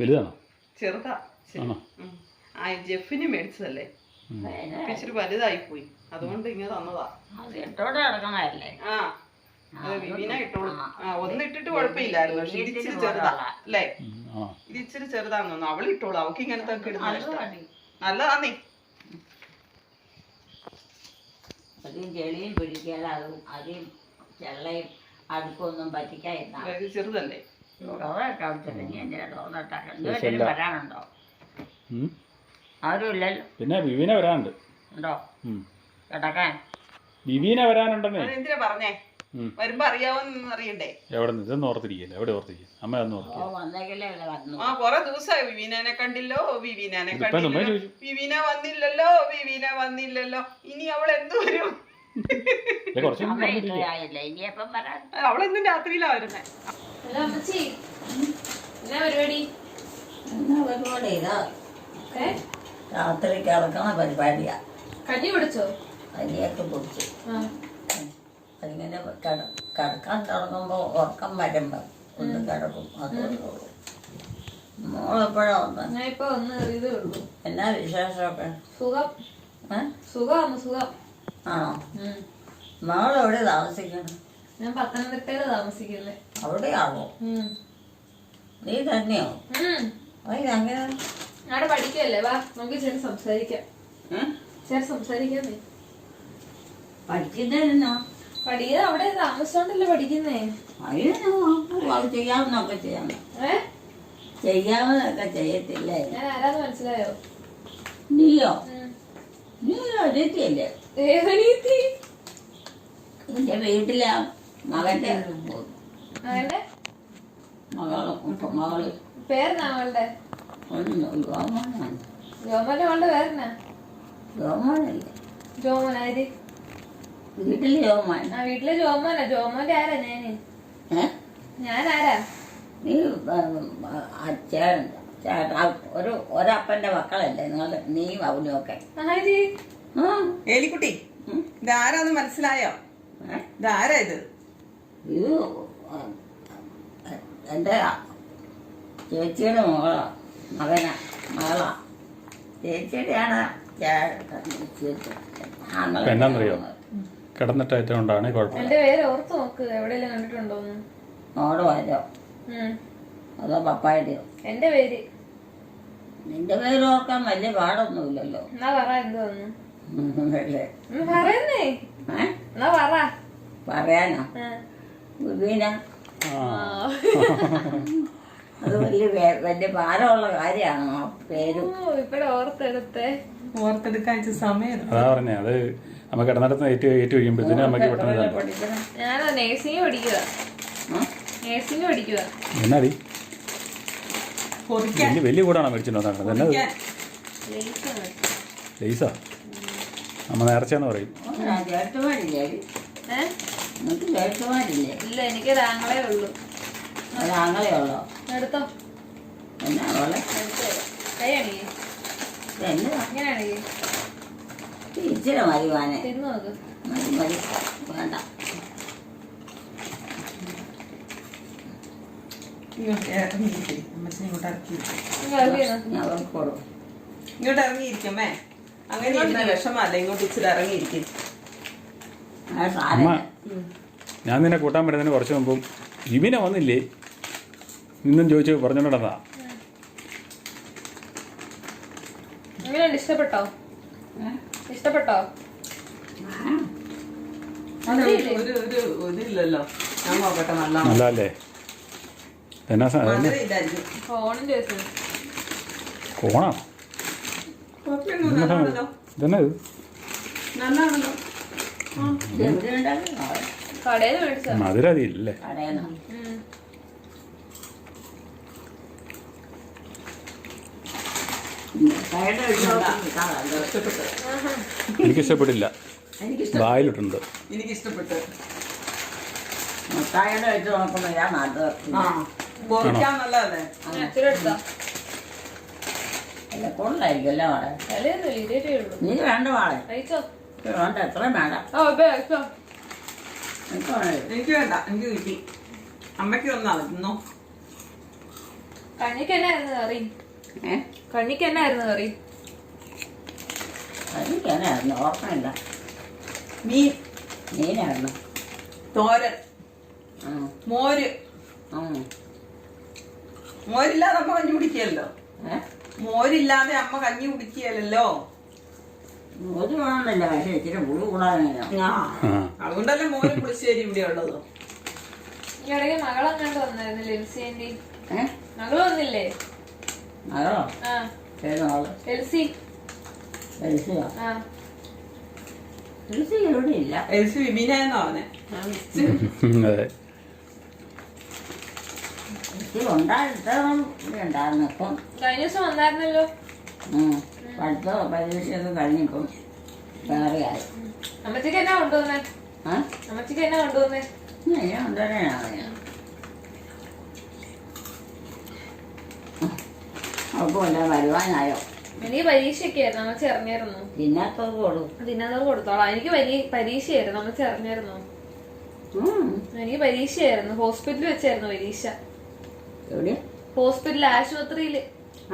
വലുതാണോ? ചെറുതാ. ജെഫിന് മേടിച്ചതല്ലേ, ഇച്ചിരി വലുതായി പോയി, അതുകൊണ്ട് ഇങ്ങനെ തന്നതാ. ആ അത് വിവീന ഇട്ടോളൂ. ഒന്നിട്ടിട്ട് കുഴപ്പമില്ലായിരുന്നു, പക്ഷെ ഇത് ഇച്ചിരി ചെറുതാ അല്ലേ? ഇത് ഇച്ചിരി ചെറുതാന്ന് തോന്നുന്നു. അവൾ ഇട്ടോളൂ, അവൾക്ക് ഇങ്ങനത്തെ ഒക്കെ ഇടുന്ന ഇഷ്ടം. നല്ലതാന്നേ. അധികം ചെളിയും പിടിക്കാതെ അതും അധികം ചെള്ളയും അടുപ്പൊന്നും പറ്റിക്കാതിരുന്നാ. ചെറുതല്ലേ? വരാനുണ്ടോ? ആരും ഇല്ലല്ലോ. പിന്നെ വിവീന വരാനുണ്ട്. ഉണ്ടോ കിടക്കാൻ? വിവീന വരാനുണ്ടെന്നേ. എന്തിനാ പറഞ്ഞേ? വരുമ്പോ അറിയാവോന്ന് അറിയണ്ടേ? എവിടെ നിന്ന് ഇതൊന്നും ഓർത്തിരിക്കില്ല. എവിടെ ഓർത്തിരിക്കും? അമ്മ ഒന്നും ഓർത്തിരിക്കും. കൊറേ ദിവസമായി വിവീനെ കണ്ടില്ലോ, വിവീനെ കണ്ടില്ലോ, വിവീന വന്നില്ലല്ലോ, വിവീന വന്നില്ലല്ലോ. ഇനി അവൾ എന്ത് വരും? അവളെന്നും രാത്രിയിലാ വരുന്നേ. രാത്രി കിടക്കണ പരിപാടിയാ. കഞ്ഞി പിടിച്ചോ? കഞ്ഞിയൊക്കെ പിടിച്ചു. അതിങ്ങനെ കിടക്കാൻ തുടങ്ങുമ്പോ ഉറക്കം വരുമ്പോ ഒന്ന് കിടക്കും. അതുകൊണ്ടുള്ളൂ. മോളെപ്പോഴാ വന്നത്? ഞാൻ ഇപ്പൊ ഒന്ന് ഇതേ ഉള്ളൂ. എന്നാ വിശേഷമൊക്കെ? സുഖം. സുഖം സുഖം. ആണോ? മോളെവിടെ താമസിക്കണം? ഞാൻ പത്തനംതിട്ടയില് താമസിക്കുന്നത്. അവിടെയാണോ? നീ തന്നെയോ? അങ്ങനെ അവിടെ പഠിക്കല്ലേ? വാ നമുക്ക് ചേട്ടൻ സംസാരിക്കാം. ചേട്ടൻ സംസാരിക്കാന്നേ. പഠിക്കുന്നതിനോ? പഠിക്കുന്നത് അവിടെ താമസിച്ചോണ്ടല്ലേ പഠിക്കുന്നേ. ചെയ്യാവുന്നൊക്കെ ചെയ്യാം. ചെയ്യാവുന്നതൊക്കെ ചെയ്യത്തില്ലേ? ഞാൻ ആരാന്ന് മനസ്സിലായോ? നീയോ? നീ അനിയത്തിയല്ലേ? ഏതനീത്തി? എന്റെ വീട്ടിലെ മകന്റെ മകള് പേരെന്നാ അവളുടെ? രോമോനാണ്. ജോമോന്റെ അവളുടെ പേരെന്നാ? രോമോനല്ലേ? ജോമോനാര്? വീട്ടിലെ രോമോൻ. ആ വീട്ടിലെ ജോമോനാ. ജോമോന്റെ ആരാ ഞാന്? ഞാനാരാ? നീ ഒരപ്പന്റെ മക്കളല്ലേ നിങ്ങൾ? നീയും അവനും ഒക്കെ. ഏലിക്കുട്ടി, ഇതാരാന്ന് മനസ്സിലായോ? ഇതാരാ ഇത്? ഇത് എന്റെ ചേച്ചിയുടെ മകളാ. ചേച്ചിയുടെയാണ്. എന്നാന്നറിയോ? കിടന്നിട്ടായിട്ട് കൊണ്ടാണ് കുഴപ്പമില്ല. എന്റെ പേര് ഓർത്ത് നോക്ക്, എവിടെയെല്ലാം കണ്ടിട്ടുണ്ടോന്ന്. മോടെ വരോ അതോ പപ്പായുടെയോ? എന്റെ പേര്. നിന്റെ പേര് ഓർക്കാൻ വലിയ പാടൊന്നുമില്ലല്ലോ. എന്നാ പറ എന്തോന്ന് പറയുന്നേ. എന്നാ പറ. പറയാനോ? വിവീന. അത് വലിയ ഭാരമുള്ള കാര്യമാണോ ആ പേര്? ഇപ്പഴ ഓർത്തെടുക്കാൻ സമയം. അതാ പറഞ്ഞേ, അത് നമുക്ക് കിടന്നിടത്ത് ഏറ്റു കഴിയുമ്പോഴത്തേനും നമുക്ക് പെട്ടെന്ന് ഞാൻ നേഴ്സിംഗ് പഠിക്കുക. നേഴ്സിംഗ് പഠിക്കുക. എന്നാടി വലിയ കൂടാണോ മേടിച്ചിട്ടുണ്ടോ? എന്നത് ലേസാ? നമ്മ നേർച്ചയെന്ന് പറയും. ഇല്ല, എനിക്കൊരു ആങ്ങളേ ഉള്ളൂ. ഒരാങ്ങളേ ഉള്ളോ? എടുത്തോ. എന്നാ കൈയാണെങ്കിൽ ഇങ്ങനെയാണെങ്കിൽ ഇച്ചിരി മതി വാനെ. തിന്നു നോക്ക്. മതി വേണ്ട. ഇങ്ങോട്ട് ഇറങ്ങിയിരിക്കമ്മേ. അങ്ങനെ വിഷമല്ല, ഇങ്ങോട്ട് ഇച്ചിരി ഇറങ്ങിയിരിക്കും. ഞാൻ നിന്നെ കൂട്ടാൻ പറ്റുന്നതിന് കുറച്ച് മുമ്പും ഇവിനെ വന്നില്ലേ ഇന്നും ചോദിച്ചു പറഞ്ഞോണ്ടാ. എങ്ങനെയുണ്ട്? ഇഷ്ടപ്പെട്ടോ? ഇഷ്ടപ്പെട്ടോ? ഇതില്ലല്ലോ. ഞാൻ നോക്കട്ടെ. നല്ലല്ലേ? എന്നാ കോണാണോ? ഇതന്നെ ഇത് മധുരതിയില്ലേ? എനിക്കിഷ്ടപ്പെട്ടില്ല. വായിലിട്ടുണ്ട്. എനിക്കിഷ്ടപ്പെട്ടു. മുട്ടായിയുടെ വെച്ച് നോക്കുമ്പോ ഞാൻ നല്ലതല്ലേ? കൊള്ളായിരിക്കുമല്ലോ മോളെ. നീ വേണ്ട മോളെ. വേണ്ട. എത്ര വേണ്ട? എനിക്ക് വേണ്ട. എനിക്ക് കിട്ടി. അമ്മയ്ക്ക് തന്നാ തിന്നോ. കണ്ണിക്ക് എന്നായിരുന്നു കറി? ഏ കണ്ണിക്ക് എന്നായിരുന്നു കറി? എനിക്കെന്നായിരുന്നു ഓർമ്മയില്ല. മീൻ, മീനായിരുന്നു. തോരൻ, ഉം. മോര്. ഉം. മോരില്ലാതെ അമ്മ കഞ്ഞി കുടിക്കുകയല്ലോ. ഏ മോരില്ലാതെ അമ്മ കഞ്ഞി കുടിക്കുകയല്ലോ. ഒരു വേണമെന്നില്ല, പക്ഷേ ഇച്ചിരി പുളി കൂടാതെങ്ങനെയോ. ആ, അതുകൊണ്ടല്ലേ മോര് പുളിശ്ശേരി ഇവിടെ ഉള്ളത്. ഈ ഇടയ്ക്ക് മകളെങ്ങാണ്ട് വന്നായിരുന്നു, ലെൽസി ആന്റി. ഏ മകള് വന്നില്ലേ? അതോ ആ, ഏത് നാള് എൽസി. എൽസിയോ? ആ, എൽസി ഇവിടെ ഇല്ല. എൽസി വിമീനായെന്നോ അവനെ. അതെ. എൽസി ഉണ്ടായിരുന്നതും ഇവിടെ ഉണ്ടായിരുന്നു. ഇപ്പം കഴിഞ്ഞ ദിവസം വന്നായിരുന്നല്ലോ. പഠിത്തോ പരീക്ഷയൊക്കെ കഴിഞ്ഞിപ്പം വേറെയായി. അമ്മച്ചിക്ക് എന്നാ കൊണ്ടുവന്നേ? ഏ അമ്മച്ചിക്ക് എന്നാ കൊണ്ടുവന്നേ? ഇങ്ങനെ കൊണ്ടുവരാനാണ് ഞാൻ. അവർക്ക് വല്ല വരുവാനായോ? എനിക്ക് പരീക്ഷയൊക്കെ ആയിരുന്നു, അമ്മച്ചി അറിഞ്ഞായിരുന്നു. തിന്നാത്തവർക്ക് കൊടുക്കും. തിന്നാതോട് കൊടുത്തോളാം. എനിക്ക് പരീക്ഷയായിരുന്നു, അമ്മച്ചി അറിഞ്ഞായിരുന്നു. എനിക്ക് പരീക്ഷയായിരുന്നു, ഹോസ്പിറ്റലിൽ വെച്ചായിരുന്നു പരീക്ഷ. എവിടെ? ഹോസ്പിറ്റലിൽ, ആശുപത്രിയില്.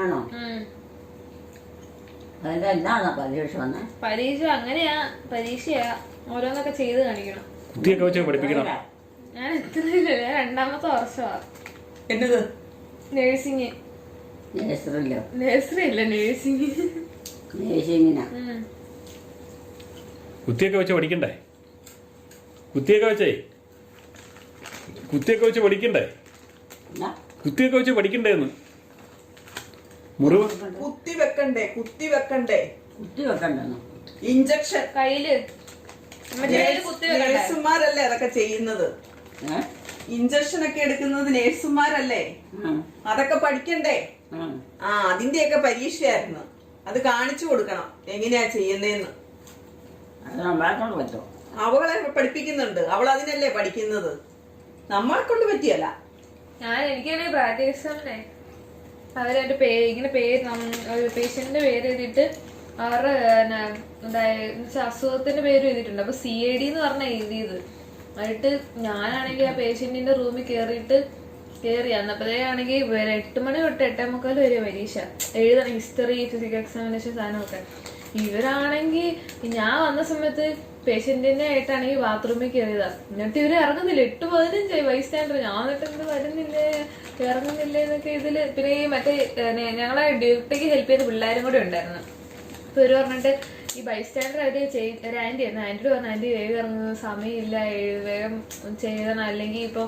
ആണോ? അതിന്റെ എന്താണോ പരീക്ഷ വന്നേ? പരീക്ഷ അങ്ങനെയാ, പരീക്ഷയാ. ഓരോന്നൊക്കെ ചെയ്ത് കാണിക്കണം. കുത്തിയൊക്കെ വെച്ച് പഠിപ്പിക്കണം. ഞാൻ എത്രയില്ല, രണ്ടാമത്തെ വർഷമാ എന്നത് നേഴ്സിങ്. നേഴ്സറിയിലോ? നേഴ്സറി അല്ല, നേഴ്സിങ്. നേഴ്സിങ്ങിനാ? കുത്തിയൊക്കെ വെച്ച് പഠിക്കണ്ടേ? കുത്തിയൊക്കെ വെച്ച് പഠിക്കണ്ടേ? എന്നാ? കുത്തിയൊക്കെ വെച്ച് പഠിക്കണ്ടേന്ന്. മുറിവ് കുത്തി വെക്കണ്ടേ? കുത്തി വെക്കണ്ടെന്നോ? ഇഞ്ചക്ഷൻ. കയ്യില് കുത്തി വെക്കണ്ടേ? നേഴ്സുമാരല്ലേ അതൊക്കെ ചെയ്യുന്നത്. ഇഞ്ചക്ഷൻ ഒക്കെ എടുക്കുന്നത് നേഴ്സുമാരല്ലേ. അതൊക്കെ പഠിക്കണ്ടേ? ആ, അതിന്റെയൊക്കെ പരീക്ഷയായിരുന്നു. അത് കാണിച്ചു കൊടുക്കണം എങ്ങനെയാ ചെയ്യുന്നതെന്ന്. അത് നമ്മളെ കൊണ്ട് പറ്റുമോ? അവളെ പഠിപ്പിക്കുന്നുണ്ട്, അവൾ അതിനല്ലേ പഠിക്കുന്നത്. നമ്മളെ കൊണ്ട് പറ്റിയല്ല. എനിക്കാണെങ്കിൽ പ്രാക്ടീസ് എക്സാമിനെ അവരെന്റെ ഇങ്ങനെ പേഷ്യന്റിന്റെ പേര് എഴുതിയിട്ട് അവരുടെ അസുഖത്തിന്റെ പേര് എഴുതിയിട്ടുണ്ട്. അപ്പൊ CAD എന്ന് പറഞ്ഞ എഴുതിയത്. എന്നിട്ട് ഞാനാണെങ്കിൽ ആ പേഷ്യന്റിന്റെ റൂമിൽ കയറി അന്നപ്പോഴേക്കാണെങ്കിൽ 8 മണി തൊട്ട് 8:45 വരെ പരീക്ഷ എഴുതണം. ഹിസ്റ്ററി, ഫിസിക്കൽ എക്സാമിനേഷൻ സാധനമൊക്കെ. ഇവരാണെങ്കിൽ ഞാൻ വന്ന സമയത്ത് പേഷ്യന്റിനെ ആയിട്ടാണെങ്കിൽ ബാത്റൂമിൽ കയറിയതാ. എന്നിട്ട് ഇവര് ഇറങ്ങുന്നില്ല. 8:15 ബൈസ്റ്റാൻഡർ. ഞാൻ എന്നിട്ട് എന്ത് വരുന്നില്ലേ ഇറങ്ങുന്നില്ലേ എന്നൊക്കെ ഇതില്. പിന്നെ ഈ മറ്റേ ഞങ്ങളെ ഡ്യൂട്ടിക്ക് ഹെൽപ്പ് ചെയ്ത പിള്ളേരും കൂടെ ഉണ്ടായിരുന്നു. അപ്പൊ ഇവര് പറഞ്ഞിട്ട് ഈ ബൈസ്റ്റാൻഡർ ഒരു ആന്റി ആയിരുന്നു. ആന്റിയോട് പറഞ്ഞു, ആന്റി വേഗം ഇറങ്ങുന്നത് സമയമില്ല, വേഗം ചെയ്യണം, അല്ലെങ്കിൽ ഇപ്പൊ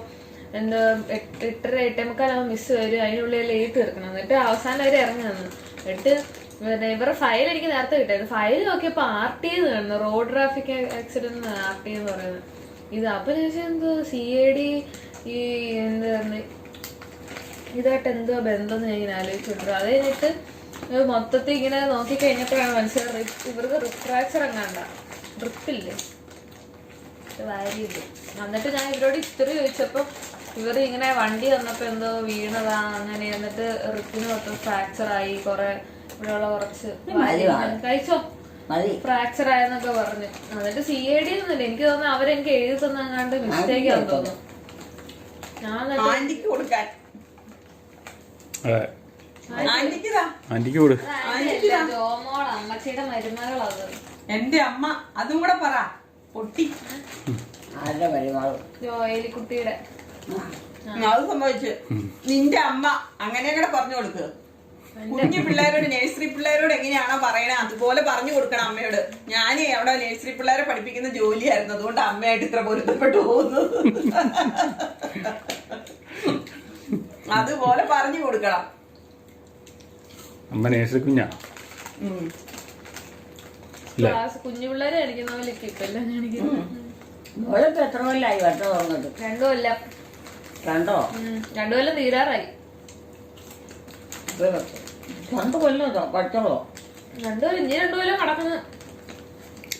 എന്താ 8:30 8:45 മിസ് വരും, അതിനുള്ളിൽ ലേറ്റ് തീർക്കണം. എന്നിട്ട് അവസാനം അവര് ഇറങ്ങി വന്നു. എന്നിട്ട് ഇവരുടെ ഫയൽ എനിക്ക് നേരത്തെ കിട്ടായിരുന്നു. ഫയൽ നോക്കിയപ്പോ RT എന്ന് കാണുന്നു, റോഡ് ട്രാഫിക് ആക്സിഡന്റ് RT എന്ന് പറയുന്നത്. ഇത് അപ്പൊ ചോദിച്ചാൽ എന്തോ CAD ഈ എന്താ ഇതായിട്ട് എന്തോ ബന്ധം ഞാൻ ഇങ്ങനെ ആലോചിച്ചിട്ടുണ്ട്. അത് കഴിഞ്ഞിട്ട് മൊത്തത്തിൽ ഇങ്ങനെ നോക്കി കഴിഞ്ഞപ്പോഴാണ് മനസ്സിലായത് ഇവർക്ക് റിഫ്രാക്ചർ എങ്ങാണ്ട, ഡ്രിപ്പില്ലേ വാരിയില്ലേ. എന്നിട്ട് ഞാൻ ഇവരോട് ഇത്തിരി ചോദിച്ചപ്പോ ഇവർ ഇങ്ങനെ വണ്ടി വന്നപ്പോ എന്തോ വീണതാ അങ്ങനെ. എന്നിട്ട് റിപ്പിന് മൊത്തം ഫ്രാക്ചർ ആയി, കുറെ ഇവിടെയുള്ള കുറച്ച് കഴിച്ചോ ഫ്രാക്ചർ ആയെന്നൊക്കെ പറഞ്ഞു. എന്നിട്ട് CAD ഒന്നുമില്ല. എനിക്ക് തോന്നുന്നു അവരെനിക്ക് എഴുതി തന്നെങ്ങാണ്ട് മിസ്റ്റേക്ക് ആണെന്ന് തോന്നുന്നു. ഞാൻ ജോമോള അമ്മച്ചിയുടെ മരുമകളത്. എന്റെ അമ്മ അതും കൂടെ പറ. പൊട്ടി ജോയലിക്കുട്ടിയുടെ അത് സംഭവിച്ചു. നിന്റെ അമ്മ അങ്ങനെയൊക്കെ പറഞ്ഞു കൊടുക്ക്. കുഞ്ഞു പിള്ളേരോട്, നഴ്സറി പിള്ളേരോട് എങ്ങനെയാണോ പറയണേ അതുപോലെ പറഞ്ഞു കൊടുക്കണം അമ്മയോട്. ഞാനേ അവിടെ നഴ്സറി പിള്ളേരെ പഠിപ്പിക്കുന്ന ജോലിയായിരുന്നു, അതുകൊണ്ട് അമ്മയായിട്ട് ഇത്ര പൊരുത്തപ്പെട്ടു പോകുന്നത്. അതുപോലെ പറഞ്ഞു കൊടുക്കണം. അമ്മ നഴ്സറി കുഞ്ഞാ. കുഞ്ഞു പിള്ളേരെ കാണിക്കുന്ന പോലെ ഇപ്പല്ല കാണിക്കുന്നു. എത്ര കൊല്ലായി വട്ടം തുറന്നിട്ട്? 2 കൊല്ലം. 2 കൊല്ലം തീരാറായി. 2 കൊല്ലം പഠിച്ചോളോ? 2 കൊല്ലം ഇനി 2 കൊല്ലം കിടക്കുന്നു.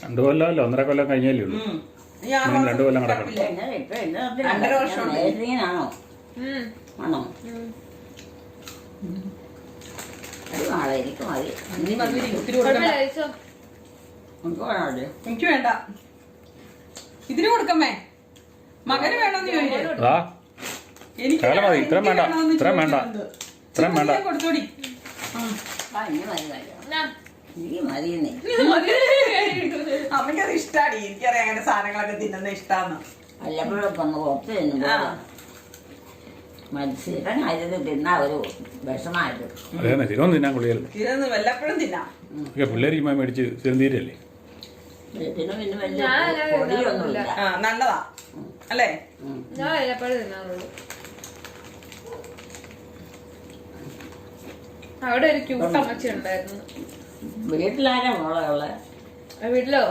2 കൊല്ലമല്ലോ, 1.5 കൊല്ലം കഴിഞ്ഞല്ലേ ഉള്ളൂ. 2 കൊല്ലം കിടക്കണം. നേഴ്സിങ്ങിനാണോ? ആണോ? നാളെ എനിക്ക് മതി. എനിക്ക് വേണ്ട. ഇതിന് കൊടുക്കമ്മേ. മകന് വേണമെന്ന് ചോദിച്ചു. ഇത്രയും വേണ്ട. ഇത്രയും വേണ്ട. കൊടുത്തോടി. ഇനി മതി കാര്യം എന്നാ? എനിക്ക് മതിയെന്നേ. അമ്മയ്ക്കത് ഇഷ്ടാടി. എനിക്കറിയാം അങ്ങനെ സാധനങ്ങളൊക്കെ തിന്നുന്ന ഇഷ്ടാന്ന്. വല്ലപ്പോഴും ഇപ്പൊ ഒന്ന് പുറത്ത് തിന്നുമ്പോ മത്സ്യമായത് തിന്നാ ഒരു വിഷമായിട്ട്. അതേന്നെ സ്ഥിരം തിന്നാൻ കൊള്ളിയല്ലോ. ഇതൊന്ന് വല്ലപ്പോഴും തിന്നാം. ഒക്കെ പിള്ളേർ ഈ മേടിച്ച് സ്ഥിരം തീരല്ലേ. പിന്നെ പിന്നെ വലിയ ഞാൻ അങ്ങനെ പൊടിയൊന്നുമില്ല. നല്ലതാ അല്ലേ? ഞാൻ വല്ലപ്പോഴും തിന്നാറുള്ളൂ. അവിടെ ഒരു ക്യൂട്ട് അമ്മച്ചി ഉണ്ടായിരുന്നു. വീട്ടിലാരാ മോളെ ഉള്ളത്? വീട്ടിലോ?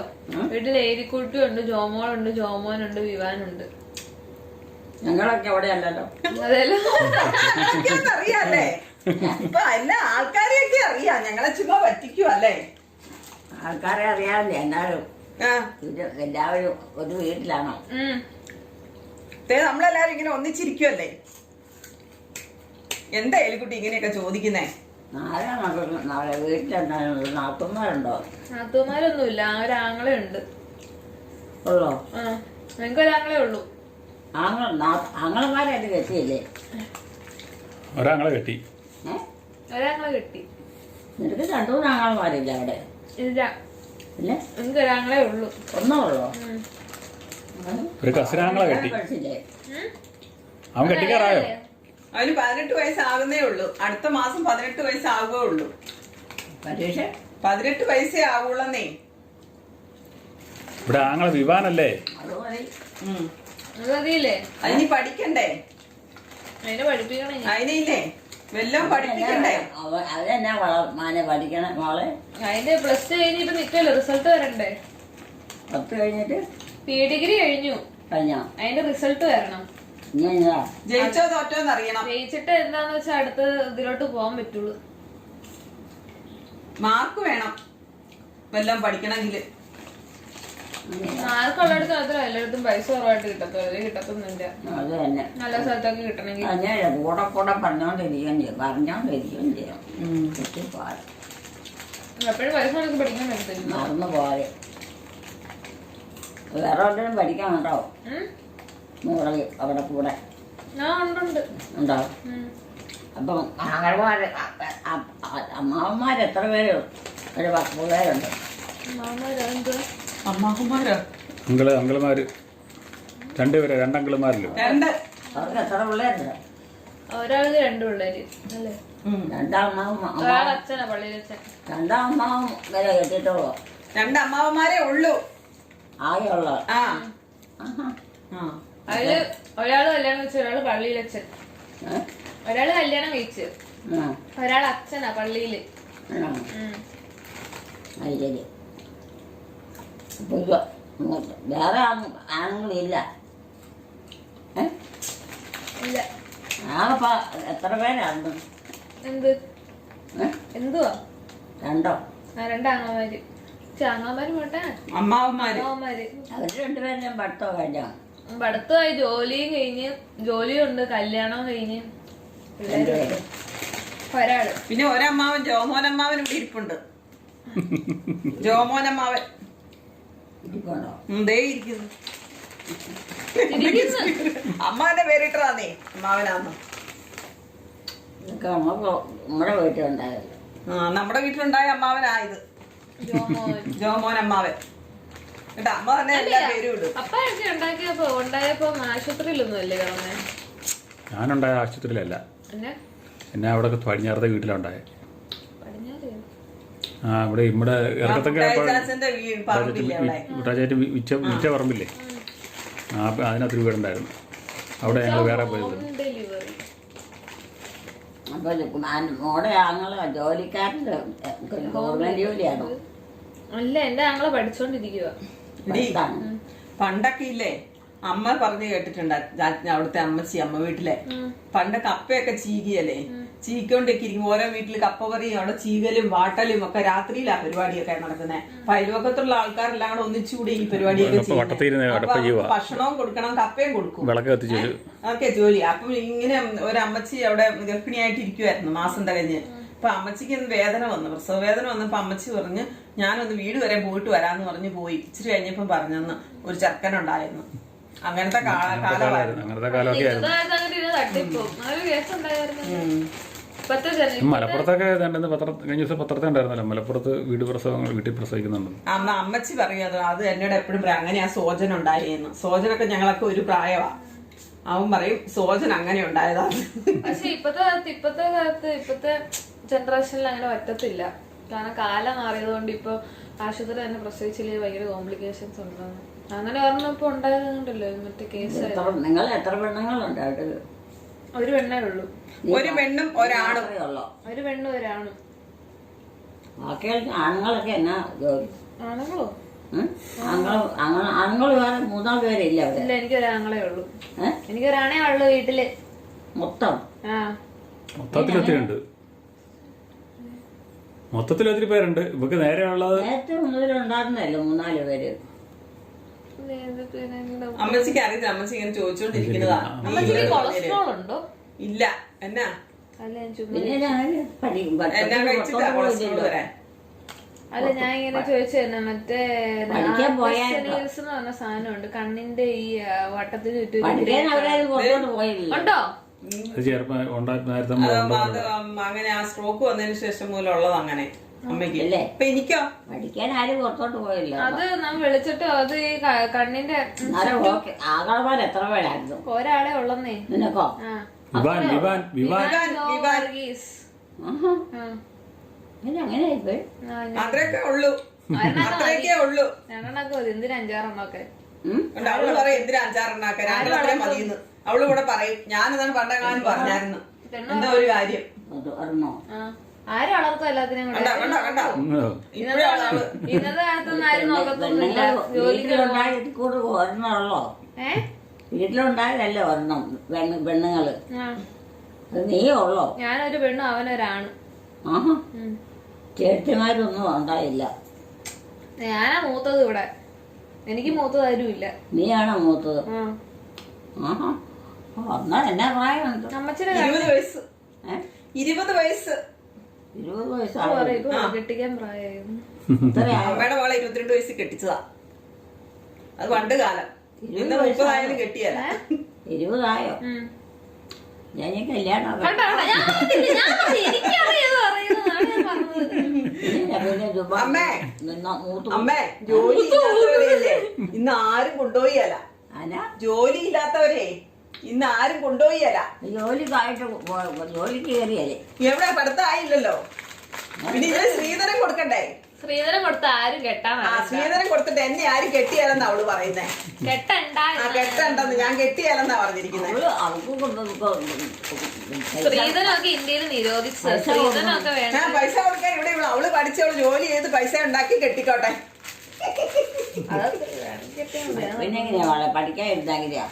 വീട്ടിൽ ഏരിക്കുട്ടിയുണ്ട്, ജോമോളുണ്ട്, ജോമോനുണ്ട്, വിവാനുണ്ട്. ഞങ്ങളൊക്കെ അവിടെ അല്ലല്ലോ. അതെല്ലോ അറിയാല്ലേ? ഇപ്പൊ എല്ലാ ആൾക്കാരെയൊക്കെ അറിയാം. ഞങ്ങളെ ചുമ്മാ പറ്റിക്കും അല്ലേ? ആൾക്കാരെ അറിയാതെ എന്നാലും ഇത് എല്ലാവരും ഒരു വീട്ടിലാണോ? നമ്മളെല്ലാരും ഇങ്ങനെ ഒന്നിച്ചിരിക്കുവല്ലേ? എന്താ എലിക്കുട്ടി ഇങ്ങനെയൊക്കെ ചോദിക്കുന്നേ? ആരാ മക്കൾ നാളെ വീട്ടിലെന്തായാലും നാത്തുമാരുണ്ടോ? നാത്തൂമാരൊന്നുമില്ല, ഒരാങ്ങളെ ഉണ്ട്. ഉള്ളോ? ആ, ഞങ്ങൾക്ക് ഒരാങ്ങളെ ഉള്ളൂ. ആങ്ങളമാരായിട്ട് കെട്ടിയില്ലേ? ഒരാങ്ങളെ കെട്ടി. ഒരാങ്ങളെ കിട്ടി. നിനക്ക് രണ്ടു മൂന്ന് ആങ്ങളമാരില്ല അവിടെ? ഇല്ല, ഇല്ല, ഞങ്ങൾക്ക് ഒരാങ്ങളെ ഉള്ളൂ. ഒന്നോ ഉള്ളോ? ഒരു കസിനാങ്ങളെ കെട്ടി. പഠിച്ചില്ലേ? അവൻ കെട്ടിക്കാറായോ? അവന് 18 വയസ്സാകുന്നേ ഉള്ളൂ. അടുത്ത മാസം 18 വയസ്സാകുകേ ഉള്ളൂ. പരീക്ഷ 18 വയസ്സേ ആവുള്ളന്നേ. ഇവിടെ ആങ്ങളെ വിവാനല്ലേ? അത് മതി. അത് മതിയില്ലേ? അതിനി പഠിക്കണ്ടേ? അതിനെ പഠിപ്പിക്കണേ. അതിനില്ലേ വല്ലതും പഠിപ്പിക്കണ്ടേ? അതെന്നാ മാനെ പഠിക്കണം മോളെ? അതിന്റെ +2 കഴിഞ്ഞിട്ട് നിക്കല്ലോ, റിസൾട്ട് വരണ്ടേ? 10 കഴിഞ്ഞിട്ട് PE ഡിഗ്രി കഴിഞ്ഞു, കഴിഞ്ഞോ? അതിന്റെ റിസൾട്ട് വരണം. ഇനി ജയിച്ചോ തോറ്റോന്ന് അറിയണം. ജയിച്ചിട്ട് എന്താന്ന് വെച്ചാൽ അടുത്ത ഇതിലോട്ട് പോകാൻ പറ്റുള്ളൂ. മാർക്ക് വേണം വല്ലതും പഠിക്കണമെങ്കില്. മാർക്കുള്ളിടത്ത് മാത്രം എല്ലായിടത്തും പൈസ കുറവായിട്ട് കിട്ടത്തുള്ളൂ, കിട്ടത്തൊന്നുമില്ല. അത് തന്നെ. നല്ല സ്ഥലത്തൊക്കെ കിട്ടണമെങ്കിൽ അങ്ങനെ കൂടെ പറഞ്ഞോണ്ടിരിക്കുകയും ചെയ്യും. കുട്ടിപ്പാട് എപ്പോഴും പൈസ കൊടുത്ത് പഠിക്കാൻ പറ്റത്തില്ല. മറന്നു പോരെ. വേറെ ഒന്നിനും പഠിക്കാൻ ഉണ്ടാവും മോളെ അവിടെ കൂടെ ഉണ്ട്. ഉണ്ടാവും. അപ്പം ആങ്ങളമാര് അമ്മാവന്മാർ എത്ര പേര്? ഒരു 10 പേരുണ്ട്. അമ്മാവന്മാരോ? അങ്കിളുമാര് രണ്ടുപേരെ, രണ്ടങ്കിളുമാരല്ലോ. അവർക്ക് എത്ര പിള്ളേരുണ്ട്? ഒരാൾക്ക് 2 പിള്ളേര് അല്ലേ? ഒരാൾ അച്ഛനാ, പള്ളിയിലച്ഛൻ. രണ്ടാം അമ്മാവും വരെ കെട്ടിട്ടുള്ളൂ. 2 അമ്മാവന്മാരേ ഉള്ളൂ ആകെയുള്ള. അതില് ഒരാള് കല്യാണം കഴിച്ചു, ഒരാള് പള്ളിയിലച്ഛൻ. ഒരാള് കല്യാണം കഴിച്ച്, ഒരാൾ അച്ഛനാ പള്ളിയില്. ശരി. വേറെ ആണുങ്ങളില്ല? ഇല്ല. ആകെ എത്ര പേരാണ്? എന്തുവാ? 2 2 ആങ്ങളമാര് പോട്ടെ. അമ്മാവന്മാര് അമ്മാവന്മാര് അവര് 2 പേരും പഠിത്തോ കഴിഞ്ഞോ? പഠിത്തമായി, ജോലിയും കഴിഞ്ഞ്, ജോലിയുണ്ട്, കല്യാണവും കഴിഞ്ഞ്, പിള്ളേരുണ്ട്. ഒരാള്. പിന്നെ ഒരമ്മാവൻ ജോമോനമ്മാവൻ ഇവിടെ ഇരിപ്പുണ്ട്. ജോമോനമ്മാവൻ ദേ ഇരിക്കുന്നു. അമ്മാവന്റെ പേരിട്ടതാന്നേ അമ്മാവനാന്ന്. നമ്മുടെ വീട്ടിലുണ്ടായല്ലോ. നമ്മുടെ വീട്ടിലുണ്ടായ അമ്മാവനായത് ജോമോനമ്മാവൻ. എന്നിട്ട് അമ്മ തന്നെ എല്ലാ പേരും ഇടും. അപ്പൊക്കെ ഉണ്ടായപ്പോ ആശുപത്രിയിലൊന്നും അല്ലേ കിടന്നേ? ഞാനുണ്ടായ ആശുപത്രിയിലല്ല, എന്നെ അവിടെ പടിഞ്ഞാറത്തെ വീട്ടിലുണ്ടായ. ആ ഇവിടെ ഇവിടെ ഇറക്കത്തൊക്കെ വിറ്റ പറമ്പില്ലേ, അതിനകത്തൊരു വീടുണ്ടായിരുന്നു. അവിടെ ഞങ്ങൾ വേറെ പോയത്. അപ്പൊ മോടെ ആങ്ങളെ ജോലിക്കാരൻ്റെ ഗവൺമെന്റ് ജോലിയാണോ? അല്ല, എന്റെ ആങ്ങളെ പഠിച്ചോണ്ടിരിക്കുക. പണ്ടൊക്കെ ഇല്ലേ അമ്മ പറഞ്ഞു കേട്ടിട്ടുണ്ട്, അവിടുത്തെ അമ്മ വീട്ടിലെ പണ്ട് കപ്പയൊക്കെ ചീകിയല്ലേ, ചീക്കൊണ്ടൊക്കെ ഇരിക്കും. ഓരോ വീട്ടിൽ കപ്പ പറയും, അവിടെ ചീകലും വാട്ടലും ഒക്കെ രാത്രിയിലാ പരിപാടിയൊക്കെ നടക്കുന്നത്. അപ്പൊ അയൽവക്കത്തുള്ള ആൾക്കാരെല്ലാം കൂടെ ഒന്നിച്ചുകൂടി ഈ പരിപാടിയൊക്കെ ചെയ്യും. ഭക്ഷണവും കൊടുക്കണം, കപ്പയും കൊടുക്കും, ഒക്കെ ജോലി. അപ്പം ഇങ്ങനെ ഒരു അമ്മച്ചി അവിടെ ഗർഭിണിയായിട്ട് ഇരിക്കുവായിരുന്നു, മാസം തികഞ്ഞ്. അപ്പൊ അമ്മച്ചിക്ക് വേദന വന്നു, പ്രസവ വേദന വന്നപ്പോ അമ്മച്ചി പറഞ്ഞു ഞാനൊന്ന് വീട് വരെ പോയിട്ട് വരാന്ന് പറഞ്ഞു പോയി. ഇച്ചിരി കഴിഞ്ഞപ്പം പറഞ്ഞെന്ന് ഒരു ചെറുക്കനുണ്ടായിരുന്നു. അങ്ങനത്തെ കാലമായിരുന്നു. ഇപ്പത്തെ മലപ്പുറത്തൊക്കെ ഏതാണ്ടെന്ന് കഴിഞ്ഞ ദിവസം പത്രത്തിൽ ഉണ്ടായിരുന്നല്ലോ, മലപ്പുറത്ത് പ്രസവങ്ങൾ വീട്ടിൽ പ്രസവിക്കുന്നുണ്ട്. അമ്മച്ചി പറയും അത് എന്നോട് എപ്പോഴും പറയും അങ്ങനെയാ സോജൻ ഉണ്ടായേന്ന്. സോജനൊക്കെ ഞങ്ങളൊക്കെ ഒരു പ്രായമാ. അവൻ പറയും സോജൻ അങ്ങനെ ഉണ്ടായതാണ്. പക്ഷെ ഇപ്പത്തെ കാലത്ത് ഇപ്പത്തെ ജനറേഷനിൽ അങ്ങനെ പറ്റത്തില്ല. കാരണം കാലം മാറിയതുകൊണ്ട് ഇപ്പൊ ആശുപത്രി തന്നെ പ്രസവിച്ചില്ലേ ഭയങ്കര കോംപ്ലിക്കേഷൻസ് ഉണ്ടാകും. അങ്ങനെ പറഞ്ഞ ഇപ്പൊ ഉണ്ടായതുകൊണ്ടല്ലോ മറ്റേ കേസ്. നിങ്ങൾ എത്ര പെണ്ണുങ്ങളുണ്ട് അവിടെ? ഒരു പെണ്ണേ ഉള്ളൂ. ഒരു പെണ്ണും ഒരാണും. ഒരു പെണ്ണും ഒരാണും. ബാക്കിയുള്ള ആണുങ്ങളൊക്കെ എന്നാ ജോലി? ആണുങ്ങളോ? ആണുങ്ങൾ വേറെ 3 പേരില്ല അവിടെ? ഇല്ല, എനിക്കൊരാങ്ങളേ ഉള്ളൂ. എനിക്കൊരാണേ ഉള്ളു വീട്ടില് മൊത്തം. മൊത്തത്തിൽ ഒത്തിരി പേരുണ്ട്. ഇവക്ക് നേരെ ഉള്ളത് നേരത്തെ മുതലുണ്ടായിരുന്നല്ലോ 3-4 പേര്. അമ്മച്ചിക്ക് അറിയില്ല, അമ്മച്ചി ഇങ്ങനെ ചോദിച്ചോണ്ടിരിക്കുന്നതാ. കൊളസ്ട്രോൾ ഉണ്ടോ? ഇല്ല. എന്നാ അല്ല ഞാൻ ഇങ്ങനെ ചോദിച്ചു തന്നെ മറ്റേ എന്ന് പറഞ്ഞ സാധനമുണ്ട് കണ്ണിന്റെ ഈ വട്ടത്തിന് ചുറ്റും ഉണ്ടോ? അങ്ങനെ ആ സ്ട്രോക്ക് വന്നതിന് ശേഷം മൂലം ഉള്ളത് അങ്ങനെ അമ്മയ്ക്ക്. ഇപ്പൊ എനിക്കോ പഠിക്കാൻ ആരും പുറത്തോട്ട് പോയില്ല. അത് നമ്മൾ വിളിച്ചിട്ട് അത് ഈ കണ്ണിന്റെ ആകെ എത്ര പേരായിരുന്നു? ഒരാളെ ഉള്ളന്നേ. നിനക്കോ? അത്രയൊക്കെ ഉള്ളു. രണ്ടെണ്ണൊക്കെ മതി. എന്തിനാ 5-6 അവള് പറയും എന്തിനാ 5-6 രണ്ടെണ്ണത്തിനെ മതിയെന്ന് അവള് കൂടെ പറയും. ഞാനതാണ് പണ്ടെങ്ങാനും പറഞ്ഞായിരുന്നു എന്താ ഒരു കാര്യം. ആരും വളർത്തും എല്ലാത്തിനും. ഇന്നത്തെ കാലത്തൊന്നും ആരും നോക്കത്തൊന്നുമില്ല. ഒരെണ്ണമുള്ളോ? വീട്ടിലുണ്ടായതല്ലേ ഒരെണ്ണം പെണ്ണുങ്ങള്? നീ ഉള്ളോ? ഞാനൊരു പെണ്ണും അവനൊരാണ്. ആഹാ, ചേച്ചിമാരൊന്നും ഉണ്ടായില്ല. ഞാനാ മൂത്തത് ഇവിടെ. എനിക്ക് മൂത്തത് ആരും ഇല്ല. നീയാണോ മൂത്തത്? ആഹാ, എന്നാ എന്നാ പ്രായമുണ്ട്? അമ്മച്ചിയുടെ 20 വയസ്സ്. 20 വയസ്സ്. 20 വയസ്സാണ് കെട്ടിക്കാൻ പ്രായമായിരുന്നു. അമ്മയുടെ മോളെ 22 വയസ്സിൽ കെട്ടിച്ചതാ. അത് പണ്ട് കാലം. 30 ആയാലും കെട്ടിയല്ല. 20 ആയോ? ഞാൻ കല്യാണം അമ്മേ ജോലി ഇല്ലാത്തവരെയല്ലേ ഇന്ന് ആരും കൊണ്ടുപോയല്ല. ജോലി ഇല്ലാത്തവരെ ഇന്ന് ആരും കൊണ്ടുപോയല്ല. ജോലിക്ക് കയറിയല്ലേ? എവിടെ പഠിത്തമായില്ലല്ലോ. പിന്നെ ഇതിന് ശ്രീധരൻ കൊടുക്കണ്ടേ? ശ്രീധരൻ കൊടുത്ത ആരും കെട്ടാൻ. ശ്രീധരൻ കൊടുത്തിട്ട് എന്നെ ആരും കെട്ടിയാലെന്നാ അവള് പറയുന്നേ. കെട്ടണ്ടെന്ന് ഞാൻ കെട്ടിയാലെന്നാ പറഞ്ഞിരിക്കുന്നത്. ശ്രീധനൊക്കെ ഇന്ത്യയിൽ നിരോധിച്ചു. ശ്രീധനൊക്കെ വേണം. പൈസ കൊടുക്കാൻ ഇവിടെ അവള് പഠിച്ചവള് ജോലി ചെയ്ത് പൈസ ഉണ്ടാക്കി കെട്ടിക്കോട്ടെ. പിന്നെങ്ങനെയാ പഠിക്കാതിരുന്നെങ്ങനെയാ?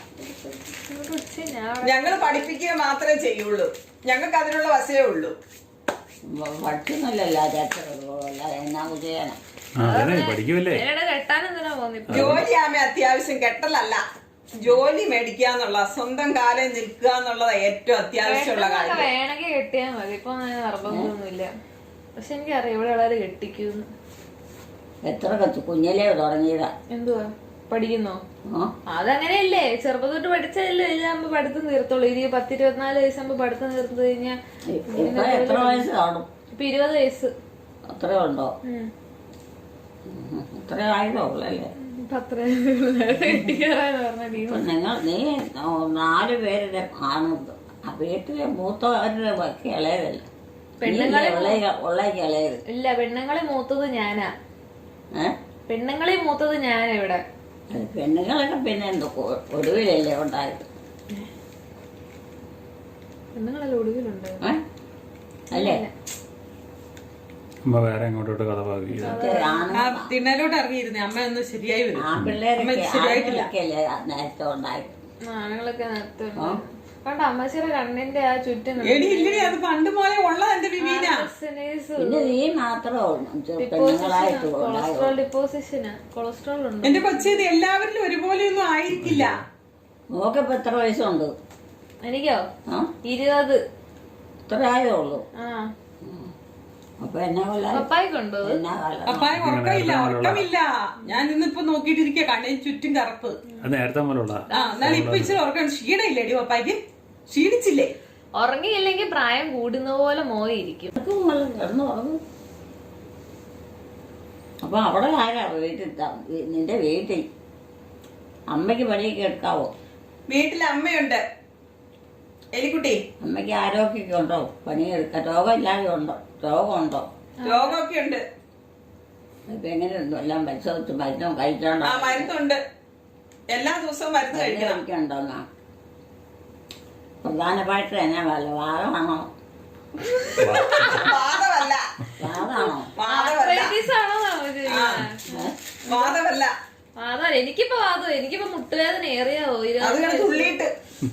ഞങ്ങള് പഠിപ്പിക്കുക മാത്രമേ ചെയ്യുള്ളൂ. ഞങ്ങൾക്ക് അതിനുള്ള വശമേ ഉള്ളൂ. പഠിക്കുന്നില്ലല്ലോ എന്നാ ചെയ്യാനാ? ജോലിയാമേ അത്യാവശ്യം, കെട്ടലല്ല. ജോലി മേടിക്കുക എന്നുള്ള സ്വന്തം കാലം നിൽക്കുക എന്നുള്ളത് ഏറ്റവും അത്യാവശ്യമുള്ള കാര്യം. വേണമെങ്കിൽ കെട്ടിയാൽ മതി. ഇപ്പൊ നിർബന്ധമൊന്നുമില്ല. പക്ഷെ എനിക്കറിയാം ഇവിടെ ഉള്ളവര് കെട്ടിക്കുന്നു. എത്ര കുഞ്ഞിലേ തുടങ്ങിയതാ? എന്തുവാ പഠിക്കുന്നോ? അതങ്ങനെയല്ലേ, ചെറുപ്പം തൊട്ട് പഠിച്ചല്ലേ ഇതാകുമ്പോ പഠിത്തം തീർത്തോളൂ. ഇനി 10-24 വയസ്സാകുമ്പോ പഠിത്തം തീർത്തു കഴിഞ്ഞാൽ എത്ര വയസ്സ് കാണും? ഇപ്പൊ 20 വയസ്സ്. അത്ര ഉണ്ടോ? അത്ര ആയതോ ഉള്ളല്ലേ? നീ 4 പേരുടെ ആണ് വീട്ടിലെ മൂത്തവരുടെ ഇളയതല്ല. ഉള്ളേക്ക് ഇളയത് ഇല്ല. പെണ്ണുങ്ങളെ മൂത്തത് ഞാനാ. പെണ്ണുങ്ങളെ മൂത്തത് ഞാനാ ഇവിടെ. പെണ്ണുങ്ങളൊക്കെ പിന്നെ എന്തോ ഒടുവിലല്ലേ ഉണ്ടായത്? പെണ്ണുങ്ങളല്ലേ ഒടുവിലുണ്ട് അല്ലേ? വേറെ എങ്ങോട്ടോട്ട് കഥ തിണ്ണലോട്ട് ഇറങ്ങിയിരുന്നേ. അമ്മ ഒന്ന് ശരിയായി വരും. ആൺപിള്ളേരൊക്കെ നേരത്തെ ഉണ്ടായത്. ആണുങ്ങളൊക്കെ നേരത്തെ കണ്ട അമ്മച്ചിയുടെ കണ്ണിന്റെ ആ ചുറ്റും അത് പണ്ട് പോലെ ഉള്ളത് എന്റെ വിവീന. പിന്നെ നീ മാത്രമേ കൊളസ്ട്രോൾ ഡിപ്പോസിഷന് കൊളസ്ട്രോൾ ഉണ്ട്. എന്റെ കൊച്ചി ഇത് എല്ലാവരിലും ഒരുപോലെ ഒന്നും ആയിരിക്കില്ല. നോക്കപ്പോ എത്ര വയസ്സുണ്ട്? എനിക്കോ 20. ഇത്ര ആയതേ ഉള്ളൂ. അപ്പൊ എന്നാ പപ്പായ്ക്കുണ്ടോ? പപ്പായ ഉറക്കമില്ല. ഞാൻ ഇന്നിപ്പോ നോക്കിയിട്ടിരിക്കുക കണ്ണിന് ചുറ്റും കറുപ്പ്. നേരത്തെ എന്നാലും ഇപ്പൊ ഇച്ചിരി ഉറക്കം. ക്ഷീണയില്ലേടി പപ്പായ്ക്ക്? ക്ഷീണിച്ചില്ലേ? ഉറങ്ങിയില്ലെങ്കിൽ പ്രായം കൂടുന്ന പോലെ മോയിരിക്കും. കിടന്നു ഉറങ്ങും. അപ്പൊ അവിടെ ആരാ വീട്ടിൽ നിന്റെ വീട്ടിൽ അമ്മയ്ക്ക് പണിയൊക്കെ എടുക്കാവോ? വീട്ടിൽ അമ്മയുണ്ട്. എലിക്കുട്ടി, അമ്മയ്ക്ക് ആരോഗ്യമൊക്കെ ഉണ്ടോ? പണിയെടുക്കാൻ രോഗമില്ലാതെ ഉണ്ടോ? രോഗമുണ്ടോ? രോഗമൊക്കെ ഉണ്ട്. ഇപ്പൊ എങ്ങനെയുണ്ടോ? എല്ലാം മരുന്നും കഴിച്ചോണ്ടോ? ആ മരുന്നുണ്ട്. എല്ലാ ദിവസവും മരുന്ന് കഴിക്കണം. കഴിക്കണ്ടോന്നാ പ്രധാനമായിട്ട് തന്നെ വല്ല വാദമാണോ? വാദമല്ല, വാദമാണോ? വാദമല്ല, വാദമല്ല. വാദം എനിക്കിപ്പോ മുട്ടുവേദന ഏറിയാവോ? അതിങ്ങനെ തുള്ളിയിട്ട്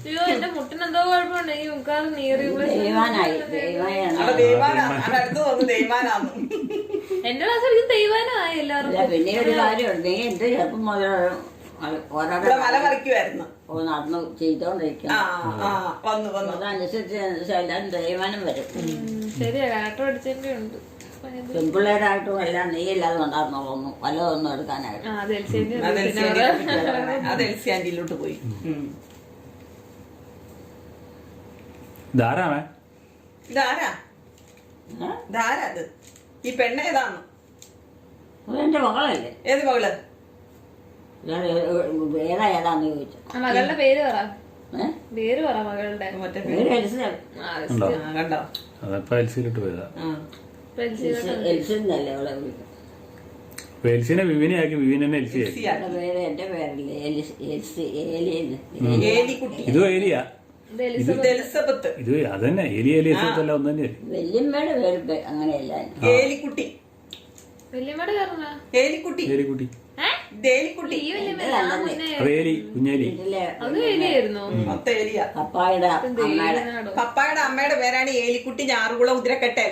അയ്യോ എന്റെ മുട്ടിനെന്തോ കുഴപ്പമുണ്ട്. ഈ മുക്കാലും നീറി ദൈവാനായി അവിടെ ദൈവാനാ, അവിടെ അടുത്ത് തോന്നുന്നു ദൈവാനാന്ന്. എന്റെ ക്ലാസ് പഠിക്കുന്ന ദൈവാനായി എല്ലാവർക്കും. പിന്നെ ഒരു കാര്യമുണ്ട്, നീ എന്ത് ചെറുപ്പം മുതൽ ഇവിടെ മല മറിക്കുമായിരുന്നു. നടന്നു ചെയ്തോണ്ടിരിക്കണം. വന്നു വന്നു. അതനുസരിച്ച് എല്ലാവരും ദൈവാനം വരും. ശരിയാ, കാട്ടോ അടിച്ചതിന്റെ ഉണ്ട്. പെൺപിള്ളേരായിട്ടും എല്ലാം നീ ഇല്ലാതെ ഉണ്ടായിരുന്നോളൂ വല്ലതൊന്നും എടുക്കാനായിട്ട്. അത് എൽസി ആന്റിയിലോട്ട് പോയി. ധാരാമേ ഇതാരാ? ഇതാരാ അത്? ഈ പെണ്ണ് ഏതാന്ന്? അതെന്റെ മകളല്ലേ? ഏത് മകള്? ഏതാന്ന് ചോദിച്ചു. മകളുടെ പേര് പറ. പേര് പറ മകളുടെ. മറ്റേ പേര് എൽസിയാണ്. കണ്ടോ? അതപ്പോ എൽസിയിലോട്ട് പോയതാ. എൽസിന്നല്ലേ അവളെ വിളിക്കും. എൽസിനെ വിവിനെയാക്കി, വിവിനെ എൽസി ആക്കി. പേര് എന്റെ പേരല്ലേ എൽസി. ഏലിക്കുട്ടി. ഇതും ഏലിയ. എലിസബത്ത്. ഇത് അതന്നെ ഏലിയ എലിസബത്ത് എല്ലാം ഒന്ന് തന്നെയല്ലേ. വല്യമ്മയുടെ പേര് അങ്ങനെയല്ല. ഏലിക്കുട്ടി. വല്യമ്മയുടെ കാരണ ഏലിക്കുട്ടി. ഏലിക്കുട്ടി. ഏലിക്കുട്ടി. അത് ഏലി, കുഞ്ഞേലി. അത് ഏലിയായിരുന്നു. മൊത്ത ഏലിയ. പപ്പായുടെ അമ്മയുടെ പേരാണ് ഏലിക്കുട്ടി ഞാറുകുളം ഉദ്രക്കെട്ടൽ.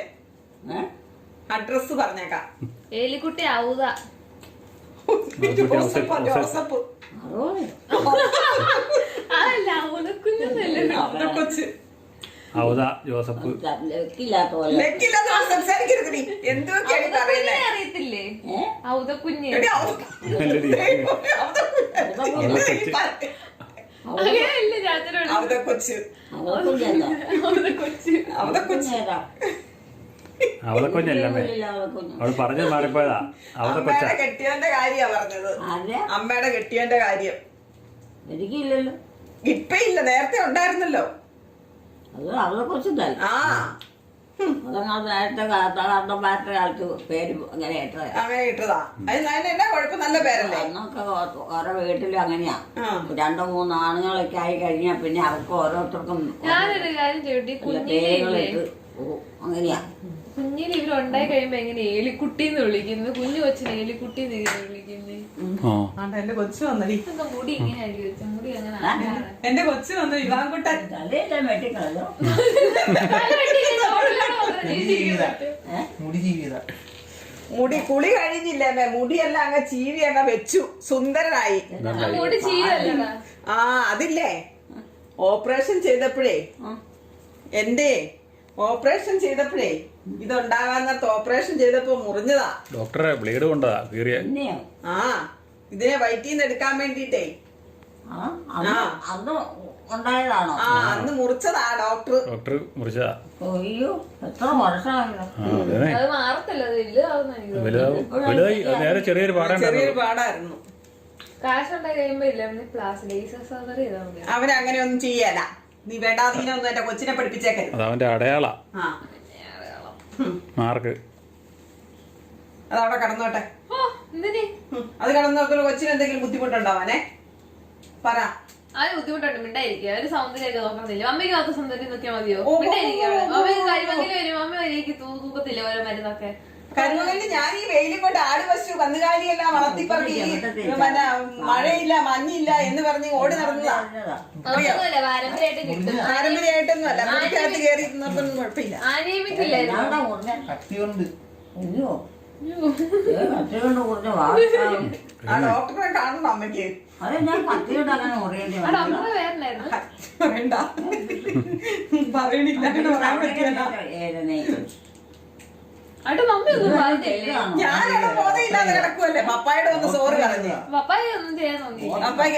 അഡ്രസ് പറഞ്ഞേക്കാം. ഏലിക്കുട്ടി ഔത. ജോസഫ്. അതല്ല കൊച്ച്. ഔദ ജോസഫ്. അറിയത്തില്ലേ ഔത കുഞ്ഞ്? അങ്ങനെയല്ലേ ചാച്ചനോട് അവതക്കൊഞ്ഞല്ലേ അവള് പറഞ്ഞു മാറിപ്പോയതാ. അവതക്കൊച്ച കെട്ടിയവന്റെ കാര്യാ പറഞ്ഞത്. അമ്മയുടെ കെട്ടിയവന്റെ കാര്യം എനിക്കില്ലല്ലോ. ഇപ്പൊ ഇല്ല, നേരത്തെ ഉണ്ടായിരുന്നല്ലോ. അത് അവളെ കുറിച്ചല്ല. നേരത്തെ കാലത്ത് പേര് അങ്ങനെ ഇട്ടതാ. അങ്ങനെ ഇട്ടതാ. എന്നാ കുഴപ്പം, നല്ല പേരല്ലേ. അന്നൊക്കെ ഓരോ വീട്ടിലും അങ്ങനെയാ. 2-3 ആണുങ്ങളൊക്കെ ആയി കഴിഞ്ഞാ പിന്നെ അവർക്ക് ഓരോരുത്തർക്കും ഞാനൊരു കാര്യം ചോദിച്ചു. പേരുകളിട്ട് അങ്ങനെയാ. കുഞ്ഞിന് ഇവരുണ്ടായി കഴിയുമ്പോ എങ്ങനെ ഏലിക്കുട്ടിന്ന് വിളിക്കുന്നു? കുഞ്ഞു കൊച്ചിന് ഏലിക്കുട്ടി വിളിക്കുന്നു. എന്റെ കൊച്ചു വന്നടി. മുടി ഇങ്ങനെ വെച്ച മുടി അങ്ങനെ എന്റെ കൊച്ചു വന്നു ഇവാൻകുട്ടൻ. വെട്ടിക്കളഞ്ഞോ? മുടി കുളി കഴിഞ്ഞില്ലേ, മുടിയെല്ലാം അങ്ങ് ചീവി അങ്ങ് വെച്ചു, സുന്ദരനായി. മുടി ചീവല്ലടാ. അതില്ലേ ഓപ്പറേഷൻ ചെയ്തപ്പോഴേ, എന്റെ ഓപ്പറേഷൻ ചെയ്തപ്പോഴേ ഇതുണ്ടാകാൻ നേരത്തെ ഓപ്പറേഷൻ ചെയ്തപ്പോ മുറിഞ്ഞതാ. ഡോക്ടറെ ബ്ലേഡ് കൊണ്ടതാ കീറിയ. ഇതിനെ വയറ്റിന്ന് എടുക്കാൻ വേണ്ടിട്ടേ ഉണ്ടായതാണോ? അന്ന് മുറിച്ചതാ ഡോക്ടർ മുറിച്ചതാ. അയ്യോ, എത്ര വർഷമായല്ലോ. അത് മാറത്തില്ല, വലുതായി. നേരെ ചെറിയൊരു പാടായിരുന്നു. കാശുണ്ടായി കഴിയുമ്പോ ഇല്ല ലേസർ സർജറി ചെയ്താൽ മതി. അവനങ്ങനെ ഒന്നും ചെയ്യാല. നീ വേണ്ടാതീനൊന്നും എന്റെ കൊച്ചിനെ പഠിപ്പിച്ചേക്കരുത്. അതവന്റെ അടയാള മാർക്ക്. അതവിടെ കടന്നോട്ടെ. അത് കടന്നോർക്കുള്ള കൊച്ചിന് എന്തെങ്കിലും ബുദ്ധിമുട്ടുണ്ടാവാനേ പറ. അത് ബുദ്ധിമുട്ടുണ്ട്, മിണ്ടായിരിക്കും. ഒരു സൗന്ദര്യമൊക്കെ നോക്കണമെന്നില്ല. അമ്മയ്ക്ക് മാത്രം സൗന്ദര്യം നോക്കിയാൽ മതിയോ? മിണ്ടായിരിക്കും. അമ്മയ്ക്ക് കരിമങ്കിൽ വരും, അമ്മ വരേക്ക് തൂക്കത്തില്ല ഓരോ മരുന്നൊക്കെ. കരുമകലിൽ ഞാൻ ഈ വെയിലും കൊണ്ട് ആട് വച്ചു കന്നുകാലിയെല്ലാം വളർത്തി പറഞ്ഞ് പിന്നെ മഴയില്ല മഞ്ഞില്ല എന്ന് പറഞ്ഞ് ഓടി നടന്നതാ. പാരമ്പര്യമായിട്ടൊന്നും അല്ല, മുറിക്കകത്ത് കയറി നിർത്തുന്ന കുഴപ്പമില്ല. ആ ഡോക്ടറെ കാണണം അമ്മയ്ക്ക്. വേണ്ട പറയണില്ല, പറയാൻ പറ്റില്ല. ഞാനവിടെ ബോധമില്ലാതെ കിടക്കുവല്ലേ. പപ്പായുടെ ഒന്ന് സോറി പറഞ്ഞു. പപ്പായ്ക്ക്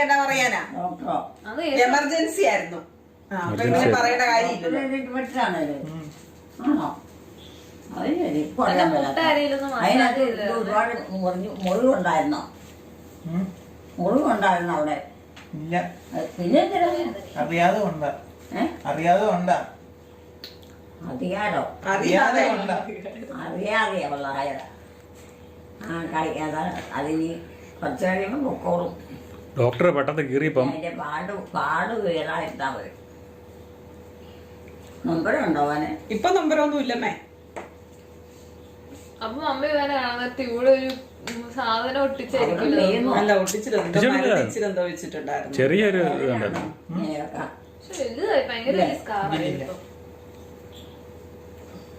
എന്നാ പറയാനാ, എമർജൻസി ആയിരുന്നു. അപ്പൊ ഇങ്ങനെ പറയേണ്ട കാര്യമില്ലല്ലോ. പറ്റാണല്ലോ. ആണോ? അത് ശരി. ഇപ്പൊ അറിയാൻ മുട്ട പറ്റാത്ത. അരിയിലൊന്നും അതിനകത്ത് മസാല ഇല്ല. ഒരുപാട് മുറിവുണ്ടായിരുന്നോ? മുറിവുണ്ടായിരുന്നോ അവിടെ? ഇല്ല, പിന്നെ എന്തിനാ? അറിയാതെ ഉണ്ടാ. അറിയാതെ ഉണ്ടാ. അറിയാലോ. അറിയാതെ ഉണ്ടാ. അറിയാതെയാ പിള്ളായ. ആ കഴിക്കാതെ അതിന് കുറച്ച് കഴിയുമ്പോൾ പൊക്കോളും. ഡോക്ടറെ പെട്ടെന്ന് കീറിയപ്പം അതിന്റെ പാട് വീടായിരുന്നാ മതി. നമ്പരുണ്ടോ അവന്? ഇപ്പൊ നമ്പരൊന്നും ഇല്ലമ്മേ. അപ്പൊ മമ്മി ഇവനെ കാണുന്നത് ഇവിടെ ഒരു സാധനം ഒട്ടിച്ചായിരിക്കുമല്ലോ. അല്ല, ഒട്ടിച്ചിലെന്തോ വെച്ചിട്ടുണ്ടായിരുന്നു. ചെറിയൊരു ഇതുണ്ടായിരുന്നു. പക്ഷെ വലുതായി ഭയങ്കര സ്കാറായി ഇപ്പൊ.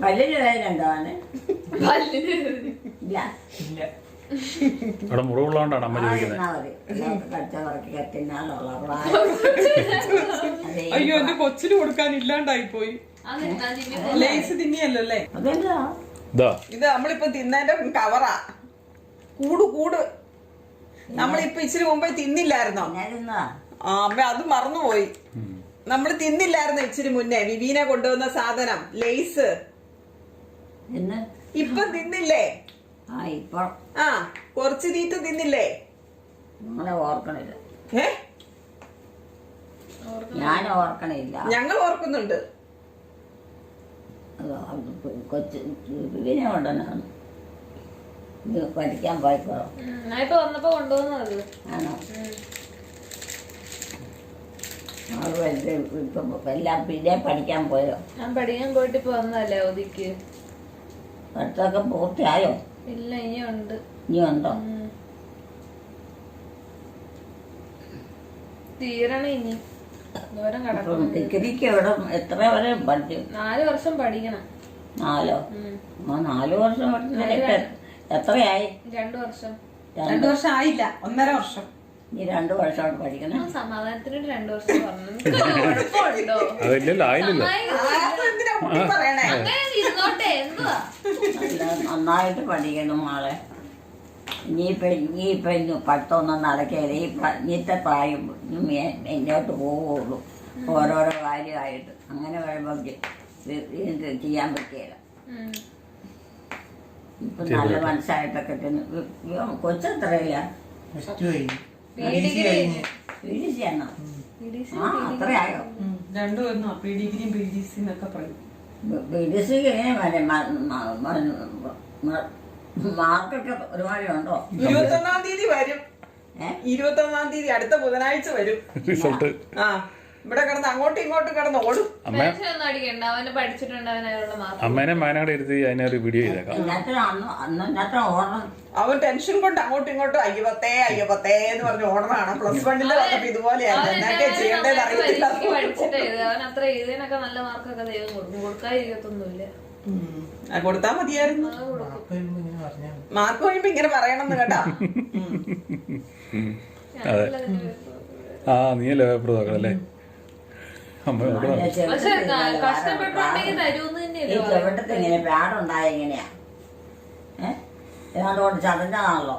വലിയ വേദനുണ്ടോ അവന്? പല്ലിന് ഇല്ല. ഇല്ല. അവിടെ മുറിവുള്ളതുകൊണ്ടാണ് അമ്മ ചോദിക്കുന്നത്. എന്നാ മതി. എല്ലാവർക്കും കടിച്ച പറക്കി കത്തിനാലുള്ള അയ്യോ, എന്റെ കൊച്ചിന് കൊടുക്കാൻ ഇല്ലാണ്ടായി പോയി. അതെന്താ ജിമ്മി ലേസ് തിന്നിയല്ലേ? അതെന്താ? ഇതാ ഇത് നമ്മളിപ്പൊ തിന്നതിന്റെ കവറാ. കൂട് നമ്മളിപ്പൊ ഇച്ചിരി മുമ്പേ തിന്നില്ലായിരുന്നോ? ഞാനിന്നാ അമ്മ അത് മറന്നുപോയി. നമ്മൾ തിന്നില്ലായിരുന്നോ ഇച്ചിരി മുന്നേ വിവീനെ കൊണ്ടുവന്ന സാധനം ലേസ്? ഇന്ന് ഇപ്പൊ തിന്നില്ലേ? ഇപ്പൊ കുറച്ച് തീറ്റ തിന്നില്ലേ? അങ്ങനെ ഓർക്കണില്ല. ഏ, ഞാൻ ഓർക്കണില്ല. ഞങ്ങൾ ഓർക്കുന്നുണ്ട്. കൊച്ചു ഇതിനെ കൊണ്ടുവന്നാണ് ഇത് പഠിക്കാൻ പോയപ്പോ. ഞാനിപ്പോ വന്നപ്പോ കൊണ്ടുവന്നത്. ആണോ? ഇപ്പൊ എല്ലാം പിന്നെ പഠിക്കാൻ പോയോ? ഞാൻ പഠിക്കാൻ പോയിട്ട് ഇപ്പൊ വന്നതല്ലേ അവധിക്ക്. പഠിത്തമൊക്കെ പൂർത്തിയായോ? ഇല്ല, ഇനിയുണ്ട്. ഇനി ഉണ്ടോ? തീരണം ഇനി. ദൂരം കിടക്കണം. ഡിഗ്രിക്ക് എവിടെ എത്ര വരെ പഠിച്ചു? 4 വർഷം പഠിക്കണം. 4 4 വർഷം പഠിച്ചതിന് എത്രയായി? 2 വർഷം. 2 വർഷം ആയില്ല, 1.5 വർഷം. ഇനി 2 വർഷമാണ് പഠിക്കണം. സമാധാനത്തിന് 2 വർഷം പറഞ്ഞു. കുഴപ്പമുണ്ടോ? അതില്ലല്ലോ, ആയില്ലല്ലോ. എന്തിനാ കുട്ടി പറയണേ? അങ്ങനെ ഇരുന്നോട്ടെ, എന്തുവാ? നന്നായിട്ട് പഠിക്കണം ആളെ. ഇനിയിപ്പൊ പഠിത്തമൊന്നും നടക്കില്ല. ഇന്നത്തെ പ്രായം എന്നോട്ട് പോവുള്ളൂ ഓരോരോ കാര്യമായിട്ട്. അങ്ങനെ വരുമ്പോൾ ചെയ്യാൻ പറ്റിയില്ല. ഇപ്പൊ നല്ല മനസ്സായിട്ടൊക്കെ കൊച്ചെത്രയില്ല? വീടിച്ചാണോ? അത്രയായോ? രണ്ടും ഒന്നോ? ഡിഗ്രിയും PDC എന്നൊക്കെ പറയും. വീഡിസിക്ക് മാർക്കൊക്കെ ഒരുപാട് ഉണ്ടോ? 21-ാം തീയതി വരും. 21-ാം തീയതി അടുത്ത ബുധനാഴ്ച വരും റിസൾട്ട്. ഇവിടെ കിടന്ന് അങ്ങോട്ടും ഇങ്ങോട്ടും കിടന്ന് ഓടും. ടെൻഷൻ ഒന്നും അടിക്കണ്ട, അവന് പഠിച്ചിട്ടുണ്ട്, അവനുള്ള മാർക്ക്. അമ്മേനെ മാനാട് ഇരുത്തി അതിനൊരു വീഡിയോ ചെയ്തേക്കാം. അന്നത്തെ ഓർഡർ അവൻ ടെൻഷൻ കൊണ്ട് അങ്ങോട്ടും ഇങ്ങോട്ടും അയ്യപ്പത്തേ എന്ന് പറഞ്ഞ് ഓർഡറാണ്. +1 വന്നപ്പോ ഇതുപോലെയായിരുന്നു. എന്നൊക്കെ ചെയ്യേണ്ടത് അറിയത്തില്ല. പഠിച്ചിട്ട് അവൻ അത്ര എഴുതിയതിനൊക്കെ നല്ല മാർക്കൊക്കെ ദൈവം കൊടുക്കും. കൊടുക്കാതിരിക്കത്തൊന്നുമില്ല. കൊടുത്താ മതിയായിരുന്നു. മാർക്ക് കഴിയുമ്പോ ഇങ്ങനെ പറയണമെന്ന് കേട്ടാ. അതെ. നീയല്ലേ പേപ്പർ നോക്കണല്ലേ? അമ്മ നോക്കണം. പക്ഷെ കഷ്ടപ്പെട്ടുണ്ടെങ്കിൽ തരൂന്ന് തന്നെയല്ലോ. ചെവിട്ടത്ത് ഇങ്ങനെ പാടുണ്ടായ എങ്ങനെയാ? ഏതാണ്ട് കൊണ്ട് ചതഞ്ഞതാണല്ലോ.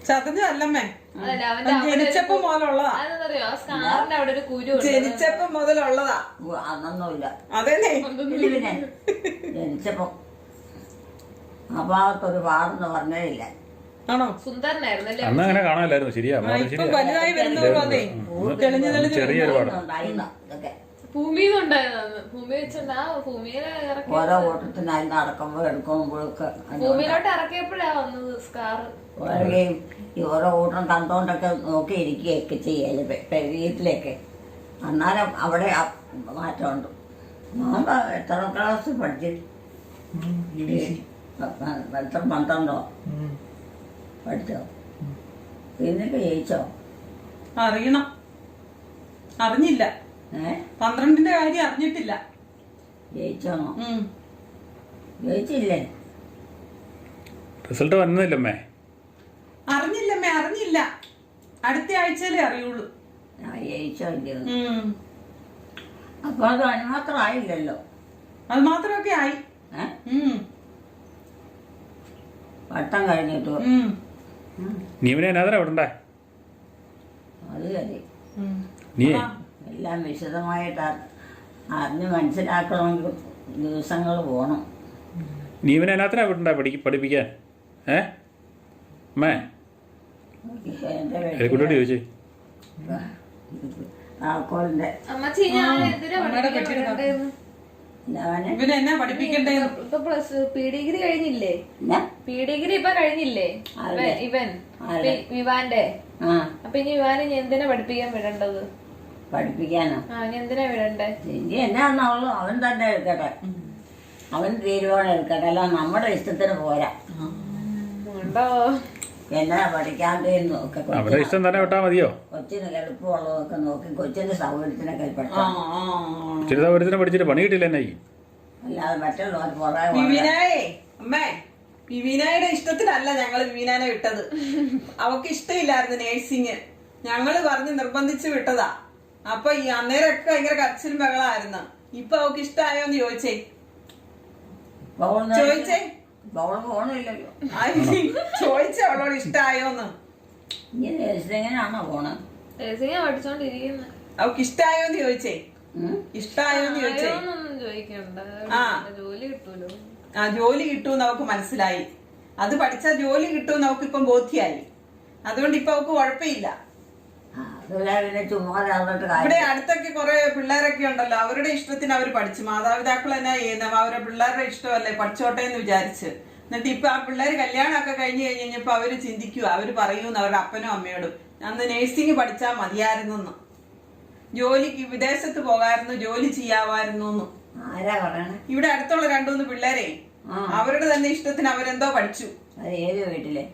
ചതഞ്ഞല്ലമ്മേ, അതല്ല അവന്റെ ജനിച്ചപ്പോ മുതലുള്ളതാ. അതെന്തറിയോ, ആ സ്കാറിന്റെ അവിടെ ഒരു കുരു ഉണ്ട്. ജനിച്ചപ്പോ മുതലുള്ളതാ. അതൊന്നുമില്ല. അതന്നെ. പിന്നെ ജനിച്ചപ്പോ ആ ഭാഗത്തൊരു പാടെന്ന് പറഞ്ഞതില്ല. ആണോ? സുന്ദരനായിരുന്നല്ലേ? അന്ന് അങ്ങനെ കാണാനില്ലായിരുന്നു. ശരിയാ, ഇപ്പൊ വലുതായി വരുന്നവരും അതെ തെളിഞ്ഞു തെളിഞ്ഞു ചെറിയൊരു പാടം. ഇതൊക്കെ ഭൂമിന്ന് ഉണ്ടായതാണ്. ഭൂമി വെച്ചിട്ടുണ്ട്. ആ ഭൂമിയിലെ ഇറക്കി ഓരോ ഓട്ടത്തിന് അതിന് നടക്കുമ്പോ എടുക്കുമ്പോഴൊക്കെ ഭൂമിയിലോട്ട് ഇറക്കിയപ്പോഴാ വന്നത് സ്കാറ്. ഓരോയും ഈ ഓരോ ഓട്ടം കണ്ടോണ്ടൊക്കെ നോക്കി ഇരിക്കുകയൊക്കെ ചെയ്യല്ലേ വീട്ടിലേക്ക്. അന്നേരം അവിടെ മാറ്റമുണ്ട്. ഞാൻ എത്ര ക്ലാസ് പഠിച്ചു? എത്ര 12 പഠിച്ചോ? പിന്നൊക്കെ ജയിച്ചോ? അറിയണം. അറിഞ്ഞില്ല. 12ന്റെ കാര്യം അറിഞ്ഞിട്ടില്ല. ജയിച്ചോന്നോ? ജയിച്ചില്ലേ? റിസൾട്ട് വന്നില്ലമ്മേ? അറിഞ്ഞില്ലമ്മേ, അറിഞ്ഞില്ല. അടുത്ത ആഴ്ചയിലേ അറിയുള്ളൂ. ജയിച്ചോ ഇല്ലയോ? അപ്പൊ അത് അതിനുമാത്രമായില്ലല്ലോ. അത് മാത്രമൊക്കെ ആയി. പട്ടം കഴിഞ്ഞിട്ട് നീ പിന്നെ എന്നാ അവിടെ ഉണ്ടാ? അത് കരി നീ എല്ലാം വിശദമായിട്ട് അറിഞ്ഞ് മനസ്സിലാക്കണമെങ്കിൽ ദിവസങ്ങൾ പോകണം. നീ ഇവനെ എന്നാത്തിനാ വിട്ടണ്ട പഠിപ്പിക്കാൻ? അമ്മേ എൻ്റെ എലിക്കുട്ടിയോട് ചോദിച്ചേ. താക്കോലിൻ്റെ അമ്മച്ചി ഞാൻ എന്തിനാ പഠിപ്പിക്കാൻ വിടണ്ടേന്ന്? ഞാന് ഇവനെ എന്നാ പഠിപ്പിക്കണ്ടേ? ഇപ്പൊ പ്ലസ് പി ഡിഗ്രി കഴിഞ്ഞില്ലേ? പി ഡിഗ്രി ഇപ്പൊ കഴിഞ്ഞില്ലേ ഇവൻ വിവാന്റെ? അപ്പൊ ഇനി വിവാനെ ഇനി എന്തിനാ പഠിപ്പിക്കാൻ വിടേണ്ടത്? പഠിപ്പിക്കാനോ? ഇനി എന്തിനാ വിടണ്ടേ? ഇനി എന്നാന്നുള്ളൂ അവൻ തന്നെ എടുക്കട്ടെ, അവൻ തീരുമാനം എടുക്കട്ടെ, അല്ല നമ്മുടെ ഇഷ്ടത്തിന് പോരാ. ഉണ്ടോ എന്നാ പഠിക്കാണ്ടേന്ന് ഒക്കെ അവരുടെ ഇഷ്ടം തന്നെ വിട്ടാ മതിയോ? കൊച്ചിന് എളുപ്പമുള്ളതൊക്കെ നോക്കി കൊച്ചിന്റെ സൗകര്യത്തിനൊക്കെ പഠിക്കാം. ഇച്ചിരി സൗകര്യത്തിന് പഠിച്ചിട്ട് പണി കിട്ടില്ല എന്നായി. അല്ലാതെ മറ്റുള്ളവർ പുറകെ വിവീനായേ അമ്മേ, വിവീനായുടെ ഇഷ്ടത്തിനല്ല ഞങ്ങള് വിവീനാനെ വിട്ടത്. അവക്ക് ഇഷ്ടമില്ലായിരുന്നു നേഴ്സിങ്. ഞങ്ങള് പറഞ്ഞ് നിർബന്ധിച്ച് വിട്ടതാ. അപ്പൊ ഈ അന്നേരമൊക്കെ ഭയങ്കര കരച്ചിലും ബഹളായിരുന്നു. ഇപ്പൊ അവക്ക് ഇഷ്ടായോന്ന് ചോദിച്ചേ ചോദിച്ചേ പോണില്ലല്ലോ. ചോദിച്ചേ അവളോട് ഇഷ്ടായോന്ന്. ഇനി നേഴ്സിങ്ങിനാണോ പോണേ? നേഴ്സിംഗ് പഠിച്ചോണ്ടിരിക്കുന്നത്. അവക്ക് ഇഷ്ടായോന്ന് ചോദിച്ചേ ഇഷ്ടായോന്ന് ചോദിച്ചേ. ഒന്നും ചോദിക്കണ്ട, ജോലി കിട്ടൂലോ. ജോലി കിട്ടുമെന്ന് അവക്ക് മനസ്സിലായി. അത് പഠിച്ചാൽ ജോലി കിട്ടുമെന്ന് അവക്ക് ഇപ്പം ബോധ്യായി. അതുകൊണ്ട് ഇപ്പൊ അവക്ക് കുഴപ്പമില്ല. ഇവിടെ അടുത്തൊക്കെ കുറെ പിള്ളേരൊക്കെ ഉണ്ടല്ലോ, അവരുടെ ഇഷ്ടത്തിന് അവര് പഠിച്ചു. മാതാപിതാക്കൾ തന്നെ ചെയ്യുന്ന അവരുടെ പിള്ളേരുടെ ഇഷ്ടമല്ലേ, പഠിച്ചോട്ടെ എന്ന് വിചാരിച്ച്. എന്നിട്ട് ഇപ്പൊ ആ പിള്ളേര് കല്യാണമൊക്കെ കഴിഞ്ഞ് കഴിഞ്ഞപ്പോ അവര് ചിന്തിക്കുക, അവര് പറയൂന്ന് അവരുടെ അപ്പനും അമ്മയോടും, അന്ന് നേഴ്സിംഗ് പഠിച്ചാൽ മതിയായിരുന്നു, ജോലിക്ക് വിദേശത്ത് പോകായിരുന്നു, ജോലി ചെയ്യാമായിരുന്നു. ഇവിടെ അടുത്തുള്ള 2-3 പിള്ളേരെ അവരുടെ തന്നെ ഇഷ്ടത്തിന് അവരെന്തോ പഠിച്ചു. ഏത് വീട്ടിലെ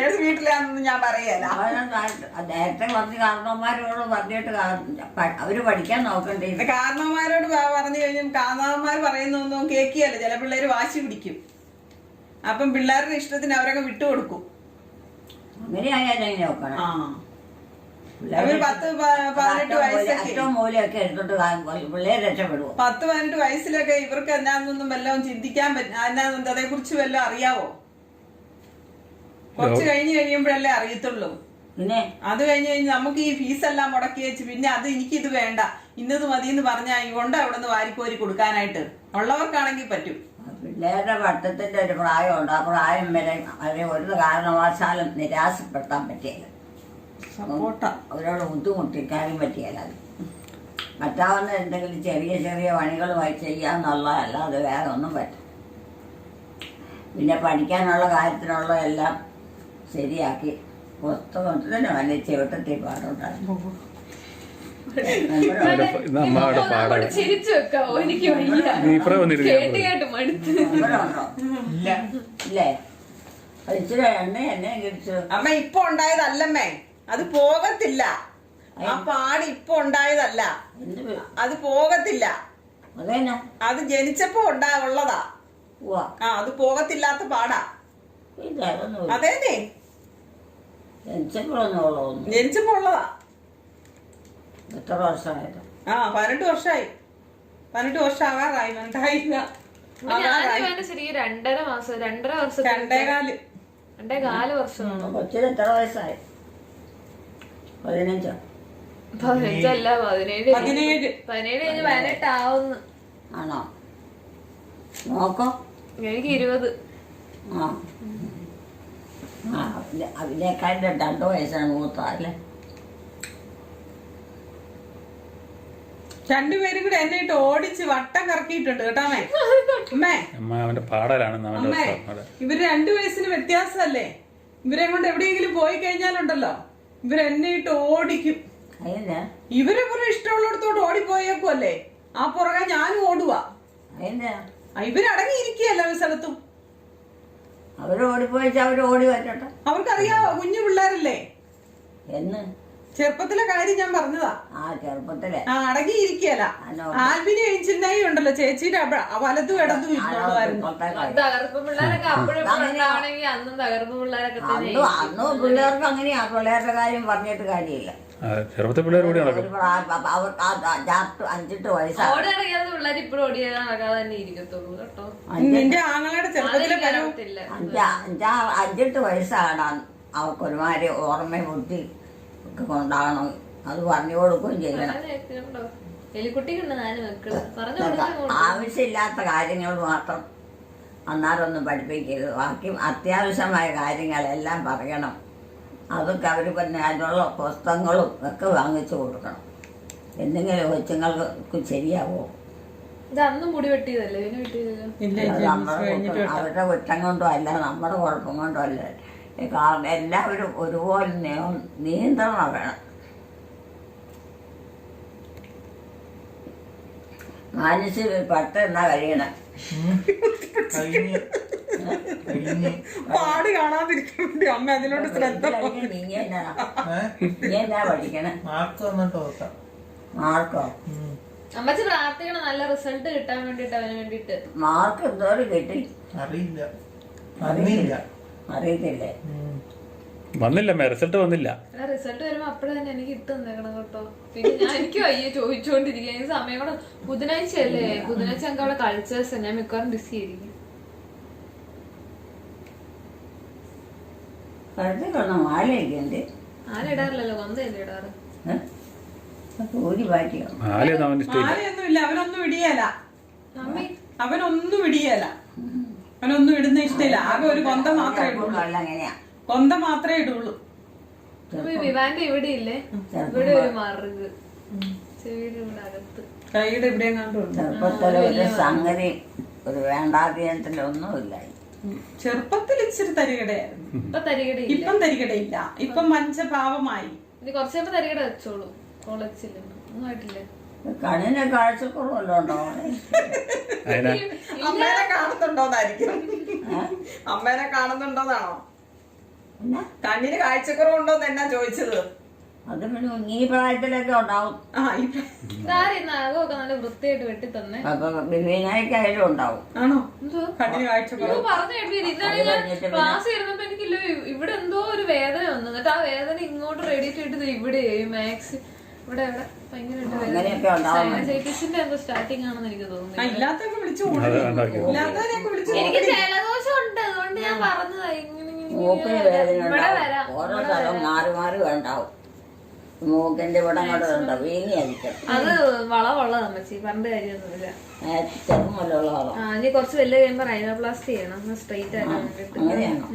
ഏത് വീട്ടിലാണെന്ന് ഞാൻ പറയല. നേരത്തെ കുറച്ച് കാരണവന്മാരോട് പറഞ്ഞിട്ട് അവര് പഠിക്കാൻ നോക്കണ്ടേ? കാരണവന്മാരോട് പറഞ്ഞു കഴിഞ്ഞാൽ കാരണവന്മാർ പറയുന്നൊന്നും കേൾക്കുകയല്ല. ചില പിള്ളേര് വാശി പിടിക്കും. അപ്പം പിള്ളേരുടെ ഇഷ്ടത്തിന് അവരൊക്കെ വിട്ടുകൊടുക്കും. അങ്ങനെയായാലും എങ്ങനെ നോക്കണം? അവര് 10-18 വയസ്സൊക്കെ മൂലയൊക്കെ എടുത്തോട്ട് പിള്ളേര് രക്ഷപ്പെടുവോ? 10-18 വയസ്സിലൊക്കെ ഇവർക്ക് എന്നാന്നൊന്നും വല്ലതും ചിന്തിക്കാൻ പറ്റും. അതേ കുറിച്ച് വല്ലതും അറിയാവോ? കുറച്ച് കഴിഞ്ഞ് കഴിയുമ്പോഴല്ലേ അറിയത്തുള്ളൂ. പിന്നെ അത് കഴിഞ്ഞ് നമുക്ക് ഈ ഫീസെല്ലാം മുടക്കി വെച്ച് പിന്നെ അത് എനിക്കിത് വേണ്ട, ഇന്നത് മതി എന്ന് പറഞ്ഞാൽ കൊണ്ട് അവിടെ നിന്ന് വാരിക്കോരി കൊടുക്കാനായിട്ട് ഉള്ളവർക്കാണെങ്കിൽ പറ്റും. പിള്ളേരുടെ പഠിത്തത്തിന്റെ ഒരു പ്രായമുണ്ട്. ആ പ്രായം വരെ അവരെ ഒരു കാരണവശാലും നിരാശപ്പെടുത്താൻ പറ്റിയല്ല, അവരോട് ബുദ്ധിമുട്ടിക്കാനും പറ്റിയല്ല. പറ്റാവുന്ന എന്തെങ്കിലും ചെറിയ ചെറിയ പണികളുമായി ചെയ്യാന്നുള്ള അല്ലാതെ വേറെ ഒന്നും പറ്റും. പിന്നെ പഠിക്കാനുള്ള കാര്യത്തിനുള്ള എല്ലാം ശരിയാക്കി പുസ്തകത്തിന് വല്ല ചെവിട്ടത്തിൽ പാടുണ്ടായിരുന്നു. ചിരിച്ചു വെക്കാവോ? എനിക്ക് കേട്ട് കേട്ട് മടുത്ത്. ഇല്ലേ ഇച്ചിരി എന്നെ കിടിച്ചു. അമ്മ ഇപ്പൊ ഉണ്ടായതല്ലമ്മേ, അത് പോകത്തില്ല. ആ പാട് ഇപ്പൊ ഉണ്ടായതല്ല, അത് പോകത്തില്ല. അതേനാ അത് ജനിച്ചപ്പോ ഉള്ളതാ. അത് പോകത്തില്ലാത്ത പാടാ. അതേന്നേ ജനിച്ചപ്പോ ഉള്ളതാ. എത്ര വർഷമായത്? 18 വർഷമായി. 18 വർഷം ആവാറായി. ശരിക്കും 2.5 മാസം 2.5 വർഷം 2.4 വർഷം. കൊച്ചിന് എത്ര വയസ്സായി? 15? 15 അല്ല 17. 17 കഴിഞ്ഞ് 18 ആവുന്നു. ആണോ? നോക്കോ, എനിക്ക് 20. അതിനേക്കാളും 2 വയസ്സാണ് മൂത്തല്ലേ? രണ്ടുപേരും കൂടെ എന്നെ ഇട്ട് ഓടിച്ച് വട്ടം കറക്കിയിട്ടുണ്ട് കേട്ടാമേ. അവന്റെ പാടലാണ്. ഇവര് 2 വയസ്സിന് വ്യത്യാസമല്ലേ? ഇവരെ കൊണ്ട് എവിടെയെങ്കിലും പോയി കഴിഞ്ഞാലുണ്ടല്ലോ ഇവരെന്നെ ഇട്ട് ഓടിക്കും. ഇവരെ പുറം ഇഷ്ടമുള്ളിടത്തോട്ട് ഓടിപ്പോയേക്കുമല്ലേ, ആ പുറകെ ഞാനും ഓടുവാ. ഇവരടങ്ങിയിരിക്കുകയല്ല ഒരു സ്ഥലത്തും. അവര് ഓടിപ്പോയിച്ച് അവര് ഓടി വരട്ടെ. അവർക്കറിയാവോ, കുഞ്ഞു പിള്ളേരല്ലേ. എന്ന് ചെറുപ്പത്തിലെ കാര്യം ഞാൻ പറഞ്ഞതാ. ചെറുപ്പത്തിലെ അടങ്ങിയിരിക്കല. ആൽബിനി എഴുച്ചിന്നായി ഉണ്ടല്ലോ, ചേച്ചിയുടെ വലതും ഇടതും ഇരുന്നോളുമായിരുന്നു. അന്നും പിള്ളേർക്ക് അങ്ങനെയാ. പിള്ളേരുടെ കാര്യം പറഞ്ഞിട്ട് കാര്യമില്ല. ചെറുപ്പത്തെ പിള്ളേർ കൂടി 5-8 വയസ്സാണ്. നിന്റെ ആങ്ങളുടെ ചെറുപ്പത്തിലെ 5-8 വയസ്സാണ് അവർക്ക് ഒരുമാതിരി ഓർമ്മ ബുദ്ധി ഒക്കെ കൊണ്ടാകണം അത് പറഞ്ഞു കൊടുക്കുകയും ചെയ്യണം. കേൾക്കണ്ടോ? എലിക്കുട്ടിക്കുണ്ട് 4 മക്കള്. പറഞ്ഞു കൊടുക്കാൻ ആവശ്യമില്ലാത്ത കാര്യങ്ങൾ മാത്രം അന്നാരൊന്നും പഠിപ്പിക്കരുത്. ബാക്കി അത്യാവശ്യമായ കാര്യങ്ങളെല്ലാം പറയണം. അതൊക്കെ അവർ പിന്നെ അതിനുള്ള പുസ്തകങ്ങളും ഒക്കെ വാങ്ങിച്ചു കൊടുക്കണം. എന്തെങ്കിലും കൊച്ചുങ്ങൾക്ക് ശരിയാവോ? ഇത് അന്നും മുടി വെട്ടിയതല്ലേ? ഇവന് വെട്ടിയതല്ലോ. അത് അവരുടെ കുറ്റം കൊണ്ടോ അല്ല, നമ്മുടെ കുഴപ്പം കൊണ്ടോ അല്ല. കാരണം എല്ലാവരും ഒരുപോലെ നിയന്ത്രണം വേണം. മാനസിക പട്ട് എന്നാ കഴിയണേ? കഴിഞ്ഞ് കഴിഞ്ഞ് പാട് കാണാതിരിക്കാൻ വേണ്ടി അമ്മ അതിലോട്ട് ശ്രദ്ധ നീ എന്നാ പഠിക്കണേ? മാർക്ക് വന്നിട്ട് നോക്കാം. മാർക്കോ? അമ്മച്ചി പ്രാർത്ഥിക്കണം നല്ല റിസൾട്ട് കിട്ടാൻ വേണ്ടിട്ട്, അവന് വേണ്ടിട്ട്. മാർക്ക് എന്തോരം കിട്ടി? അറിയില്ല, വന്നില്ല. അറിയത്തില്ലേ? വന്നില്ല, റിസൾട്ട് വന്നില്ല. റിസൾട്ട് വരുമ്പോ അപ്പഴേ തന്നെ എനിക്ക് ഇട്ട് തന്നേക്കണം കേട്ടോ. പിന്നെ ഞാൻ എനിക്ക് വയ്യ ചോദിച്ചോണ്ടിരിക്കുക. ഈ സമയം കൂടെ ബുധനാഴ്ച അല്ലേ? ബുധനാഴ്ച ഞങ്ങൾക്ക് അവിടെ കൾച്ചേഴ്സ്. ഞാൻ മിക്കവാറും ബിസി ആയിരിക്കും. കഴുത്തിലുള്ള മാലയൊക്കെ ഉണ്ട്. ആലിടാറില്ലല്ലോ, കൊന്തയല്ലേ ഇടാറ്. ഊരി മാറ്റിയോ? അവന് ഇഷ്ടമില്ല. മാലയൊന്നുമില്ല, അവനൊന്നും ഇടിയല. മമ്മി അവനൊന്നും ഇടിയല. അവനൊന്നും ഇടുന്ന ഇഷ്ടമില്ല. ആകെ ഒരു കൊന്ത മാത്രമേ ഇടുള്ളൂ. അങ്ങനെയാ, കൊന്ത മാത്രമേ ഇടുള്ളൂ. വിവാന്റെ ഇവിടെ ഇല്ലേ? ഇവിടെ ഒരു മറുക് ചെവിയുടെ ഇവിടെ അകത്ത് കൈയുടെ ഇവിടെ കണ്ടുണ്ട്. ചെറുപ്പത്തിലെ ഒരു സംഗതി ഒരു വേണ്ടാതീനത്തിലൊന്നുമില്ല. ചെറുപ്പത്തിൽ ഇച്ചിരി തരികടയായിരുന്നു. ഇപ്പൊ തരികട ഇല്ല. ഇപ്പം തരികടയില്ല. ഇപ്പം മഞ്ചപാവമായി. ഇനി കുറച്ചേപ്പോ തരികട വെച്ചോളൂ. കോളച്ചില്ല ഒന്നും ആയിട്ടില്ല. കണ്ണിന് കാഴ്ചക്കുറവല്ലോ ഉണ്ടോ? അമ്മേനെ കാണുന്നുണ്ടോന്നായിരിക്കും. അമ്മേനെ കാണുന്നുണ്ടോന്നാണോ? കണ്ണിന് കാഴ്ചക്കുറവുണ്ടോന്ന് എന്നാ ചോദിച്ചത്? അത് പിന്നെ ഈ പ്രായത്തിലൊക്കെ ഉണ്ടാവും. നാഗമൊക്കെ നല്ല വൃത്തിയായിട്ട് വെട്ടി തന്നെ. അപ്പൊ വിനായിക്കായാലും ഉണ്ടാവും. ആണോ? എന്തോ കണ്ണിന് കാഴ്ചക്കുറവ് പറഞ്ഞു കേട്ടില്ല. ഇന്നാണ് ഞാൻ ക്ലാസ് ഇരുന്നപ്പോ എനിക്കില്ല ഇവിടെ എന്തോ ഒരു വേദന വന്നു. എന്നിട്ട് ആ വേദന ഇങ്ങോട്ട് റെഡിറ്റ് ഇട്ടത് ഇവിടെ മാക്സ് ഇവിടെ ഇവിടെ അങ്ങനെയൊക്കെ ഉണ്ടാവും. സൈനസൈറ്റിസിന്റെ എന്തോ സ്റ്റാർട്ടിങ് ആണെന്ന് എനിക്ക് തോന്നുന്നു. ഇല്ലാത്തവരൊക്കെ വിളിച്ചു ഇല്ലാത്തവരെയൊക്കെ വിളിച്ചു. എനിക്ക് ജലദോഷം ഉണ്ട്, അതുകൊണ്ട് ഞാൻ പറഞ്ഞതാ. മൂക്കിന് വേദന ഉണ്ടാവും. ഓരോ സ്ഥലം മാറി മാറി ഉണ്ടാവും. മൂക്കിന്റെ ഇവിടെ കൂടെ ഉണ്ടോ വീങ്ങിയായിരിക്കും. അത് വളവുള്ളത് അമ്മച്ചി, പറഞ്ഞ കാര്യമൊന്നുമില്ല. ചെറുമല്ലുള്ളതോ? ഇനി കുറച്ച് വലിയ കഴിയുമ്പോ റൈനോപ്ലാസ്റ്റി ചെയ്യണം, സ്ട്രെയിറ്റ് ആക്കാൻ വേണ്ടിട്ട്. അങ്ങനെയാണോ?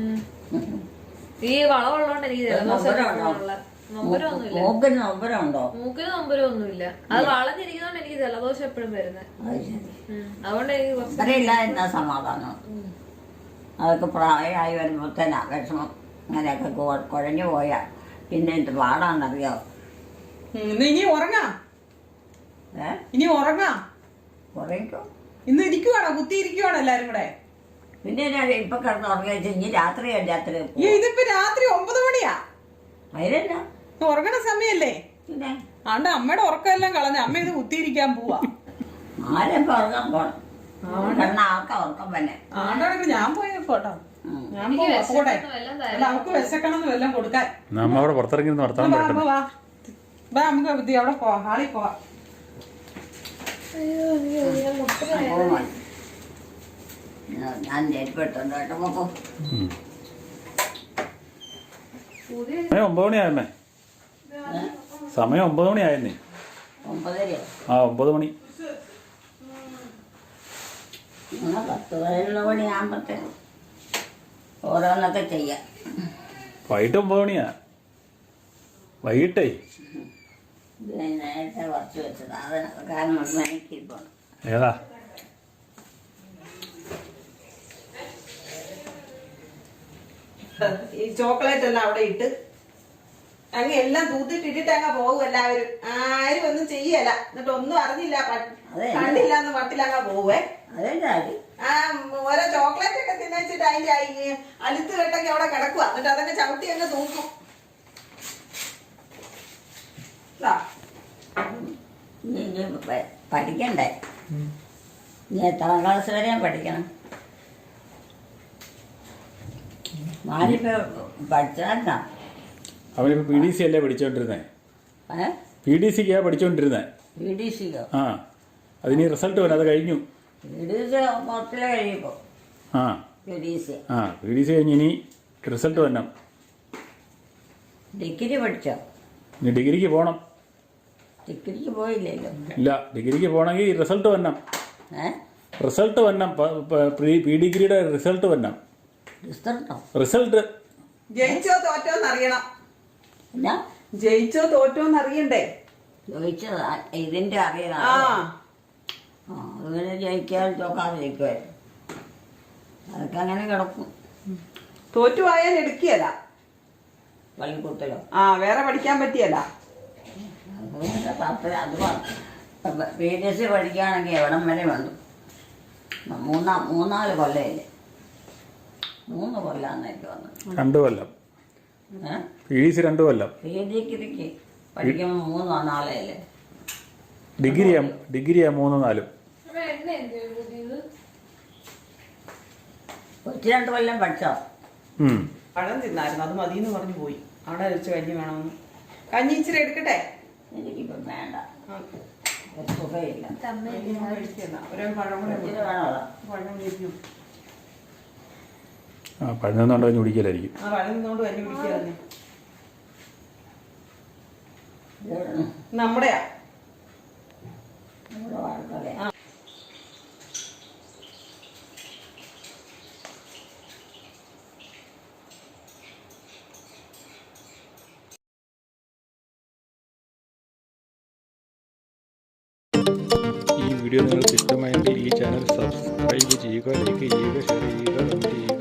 ഈ വളവുള്ളതുകൊണ്ട് എനിക്ക് ജലദോഷം. നൊമ്പരമൊന്നുമില്ല. മൂക്കിന് നൊമ്പരമുണ്ടോ? മൂക്കിന് നൊമ്പരമൊന്നുമില്ല. അത് വളഞ്ഞിരിക്കുന്നോണ്ട് എനിക്ക് ജലദോഷം എപ്പോഴും വരുന്നത്. അതുകൊണ്ട് എനിക്ക് കുറച്ച് നൊമ്പരമില്ല എന്നാ സമാധാനം. അതൊക്കെ പ്രായമായി വരുമ്പോഴത്തേനാ വിഷമം. അങ്ങനെയൊക്കെ കുഴഞ്ഞു പോയാ പിന്നെ എന്ത് പാടാന്നറിയാവോ? ഇനി ഉറങ്ങാം. ഇനി ഉറങ്ങാം. കുറയ്ക്കോ? ഇന്ന് ഇരിക്കുവാണോ? കുത്തിയിരിക്കുവാണോ എല്ലാരും കൂടെ? പിന്നെ ഇപ്പൊ കിടന്ന് ഉറങ്ങിയ ഇനി രാത്രിയല്ല. രാത്രി ഇതിപ്പോ രാത്രി 9 മണിയാ. അതിലല്ല ഉറങ്ങണ സമയല്ലേ? പിന്നെ ആണ്ട് അമ്മയുടെ ഉറക്കമെല്ലാം കളഞ്ഞ അമ്മ ഇത് കുത്തിയിരിക്കാൻ പോവാ. ആരെപ്പോ ഉറങ്ങാൻ പോണം? ആർക്കാ ഉറക്കം തന്നെ? ആണ്ടോടൊക്കെ ഞാൻ പോയേക്കോട്ടോ. ഞാൻ പോട്ടെ. അല്ല അവർക്ക് വിശക്കണമെന്ന് വല്ലതും കൊടുക്കാൻ. നമ്മ അവിടെ പുറത്തിറങ്ങി നടത്താൻ പറ്റും. നമുക്ക് അവിടെ പോവാം, ഹാളിൽ പോവാം. ഞാൻ ജയിൽപ്പെട്ടുണ്ട് കേട്ടോ. നോക്കും സമയം 9 മണിയായിരുന്നേ. സമയം 9 മണിയായിരുന്നേ. 9:30. ആ 9 മണി. 10-11 മണിയാകുമ്പത്തേനും ഓരോന്നൊക്കെ ചെയ്യാം. വൈകിട്ട് 9 മണിയാ. വൈകിട്ടേ നേരത്തെ കുറച്ച് വെച്ചത് അത് കാരണം എനിക്കിപ്പോൾ ഏതാ ഈ ചോക്ലേറ്റ് എല്ലാം അവിടെ ഇട്ട് അങ്ങ് എല്ലാം തൂത്തിട്ടിട്ട് അങ്ങ് പോകും എല്ലാവരും. ആരും ഒന്നും ചെയ്യല. എന്നിട്ട് ഒന്നും അറിഞ്ഞില്ല, കണ്ടില്ല എന്ന് പട്ടിലങ്ങ പോവേ. ആ ഓരോ ചോക്ലേറ്റ് ഒക്കെ തിന്നച്ചിട്ട് അതിന്റെ അലുത്ത് കെട്ടൊക്കെ അവിടെ കിടക്കുക. എന്നിട്ട് അതൊക്കെ ചവിട്ടി അങ്ങ് തൂക്കും. പഠിക്കണ്ടേ? നീ എത്രാം ക്ലാസ് വരെ പഠിക്കണം? മാനിപ്പോ പഠിച്ചാ? അവനിപ്പോ PDC അല്ലേ പഠിച്ചോണ്ടിരുന്നേ? PDCക്കാ പഠിച്ചോണ്ടിരുന്നേ. PDCക്കോ? ആ അതിന് റിസൾട്ട് വരാതെ കഴിഞ്ഞു. PDC മൊത്തത്തില് കഴിയുമ്പോ PDC കഴിഞ്ഞ് ഇനി റിസൾട്ട് വരണം. ഡിഗ്രി പഠിച്ചോ? ഇനി ഡിഗ്രിക്ക് പോണം. ഡിഗ്രിക്ക് പോയില്ലല്ലോ. ഇല്ല, ഡിഗ്രിക്ക് പോകണമെങ്കിൽ റിസൾട്ട് വരണം. ഏ റിസൾട്ട് വരണം. പി ഡിഗ്രിയുടെ റിസൾട്ട് വരണം. റിസൾട്ട് ജയിച്ചോ തോറ്റോന്ന് അറിയണം. എന്നാ ജയിച്ചോ തോറ്റോന്ന് അറിയണ്ടേ? ചോദിച്ചത് ഇതിന്റെ അറിയണം. ആ അങ്ങനെ ജയിക്കാൻ ചോക്കാതെ ജയിക്കുമായിരുന്നു. അതൊക്കെ അങ്ങനെ കിടക്കും. തോറ്റുപോയാൽ എടുക്കുകയല്ല. പള്ളിക്കൂട്ടലോ വേറെ പഠിക്കാൻ പറ്റിയല്ല. അത് PhD പഠിക്കുകയാണെങ്കിൽ എവിടം വരെ വന്നു. 3-4 കൊല്ലമില്ലേ? 3 കൊല്ലാന്നായിരിക്കും വന്നത്. 2 കൊല്ലം. PhD 2 കൊല്ലം. ഡിഗ്രിക്ക് പഠിക്കുമ്പോൾ 3-4 അല്ലേ? ഡിഗ്രിയാ 3-4. എണ്ണ എന്ത് പുതിയത്? 2 കൊല്ലം പഠിച്ചോ? പഴം തിന്നായിരുന്നു, അത് മതിയെന്ന് പറഞ്ഞു പോയി. അവിടെ വെച്ച് കഞ്ഞി വേണമെന്ന്. കഞ്ഞി ഇച്ചിരി എടുക്കട്ടെ? എനിക്കിപ്പം വേണ്ട, സുഖമില്ല. ഒരു പഴം കൂടെ വേണോ? പഴം കഴിക്കും. പഴം നിന്നുകൊണ്ട് കഞ്ഞി കുടിക്കലായിരിക്കും. പഴം നിന്നോണ്ട് കഞ്ഞി കുടിക്കാതെ നമ്മുടെയാ. ഈ വീഡിയോ നിങ്ങൾക്ക് ഇഷ്ടമായെങ്കിൽ ഈ ചാനൽ സബ്സ്ക്രൈബ് ചെയ്യുക, ലൈക്ക് ചെയ്യുക, ഷെയർ ചെയ്യുക, കമൻറ്റ് ചെയ്യുക.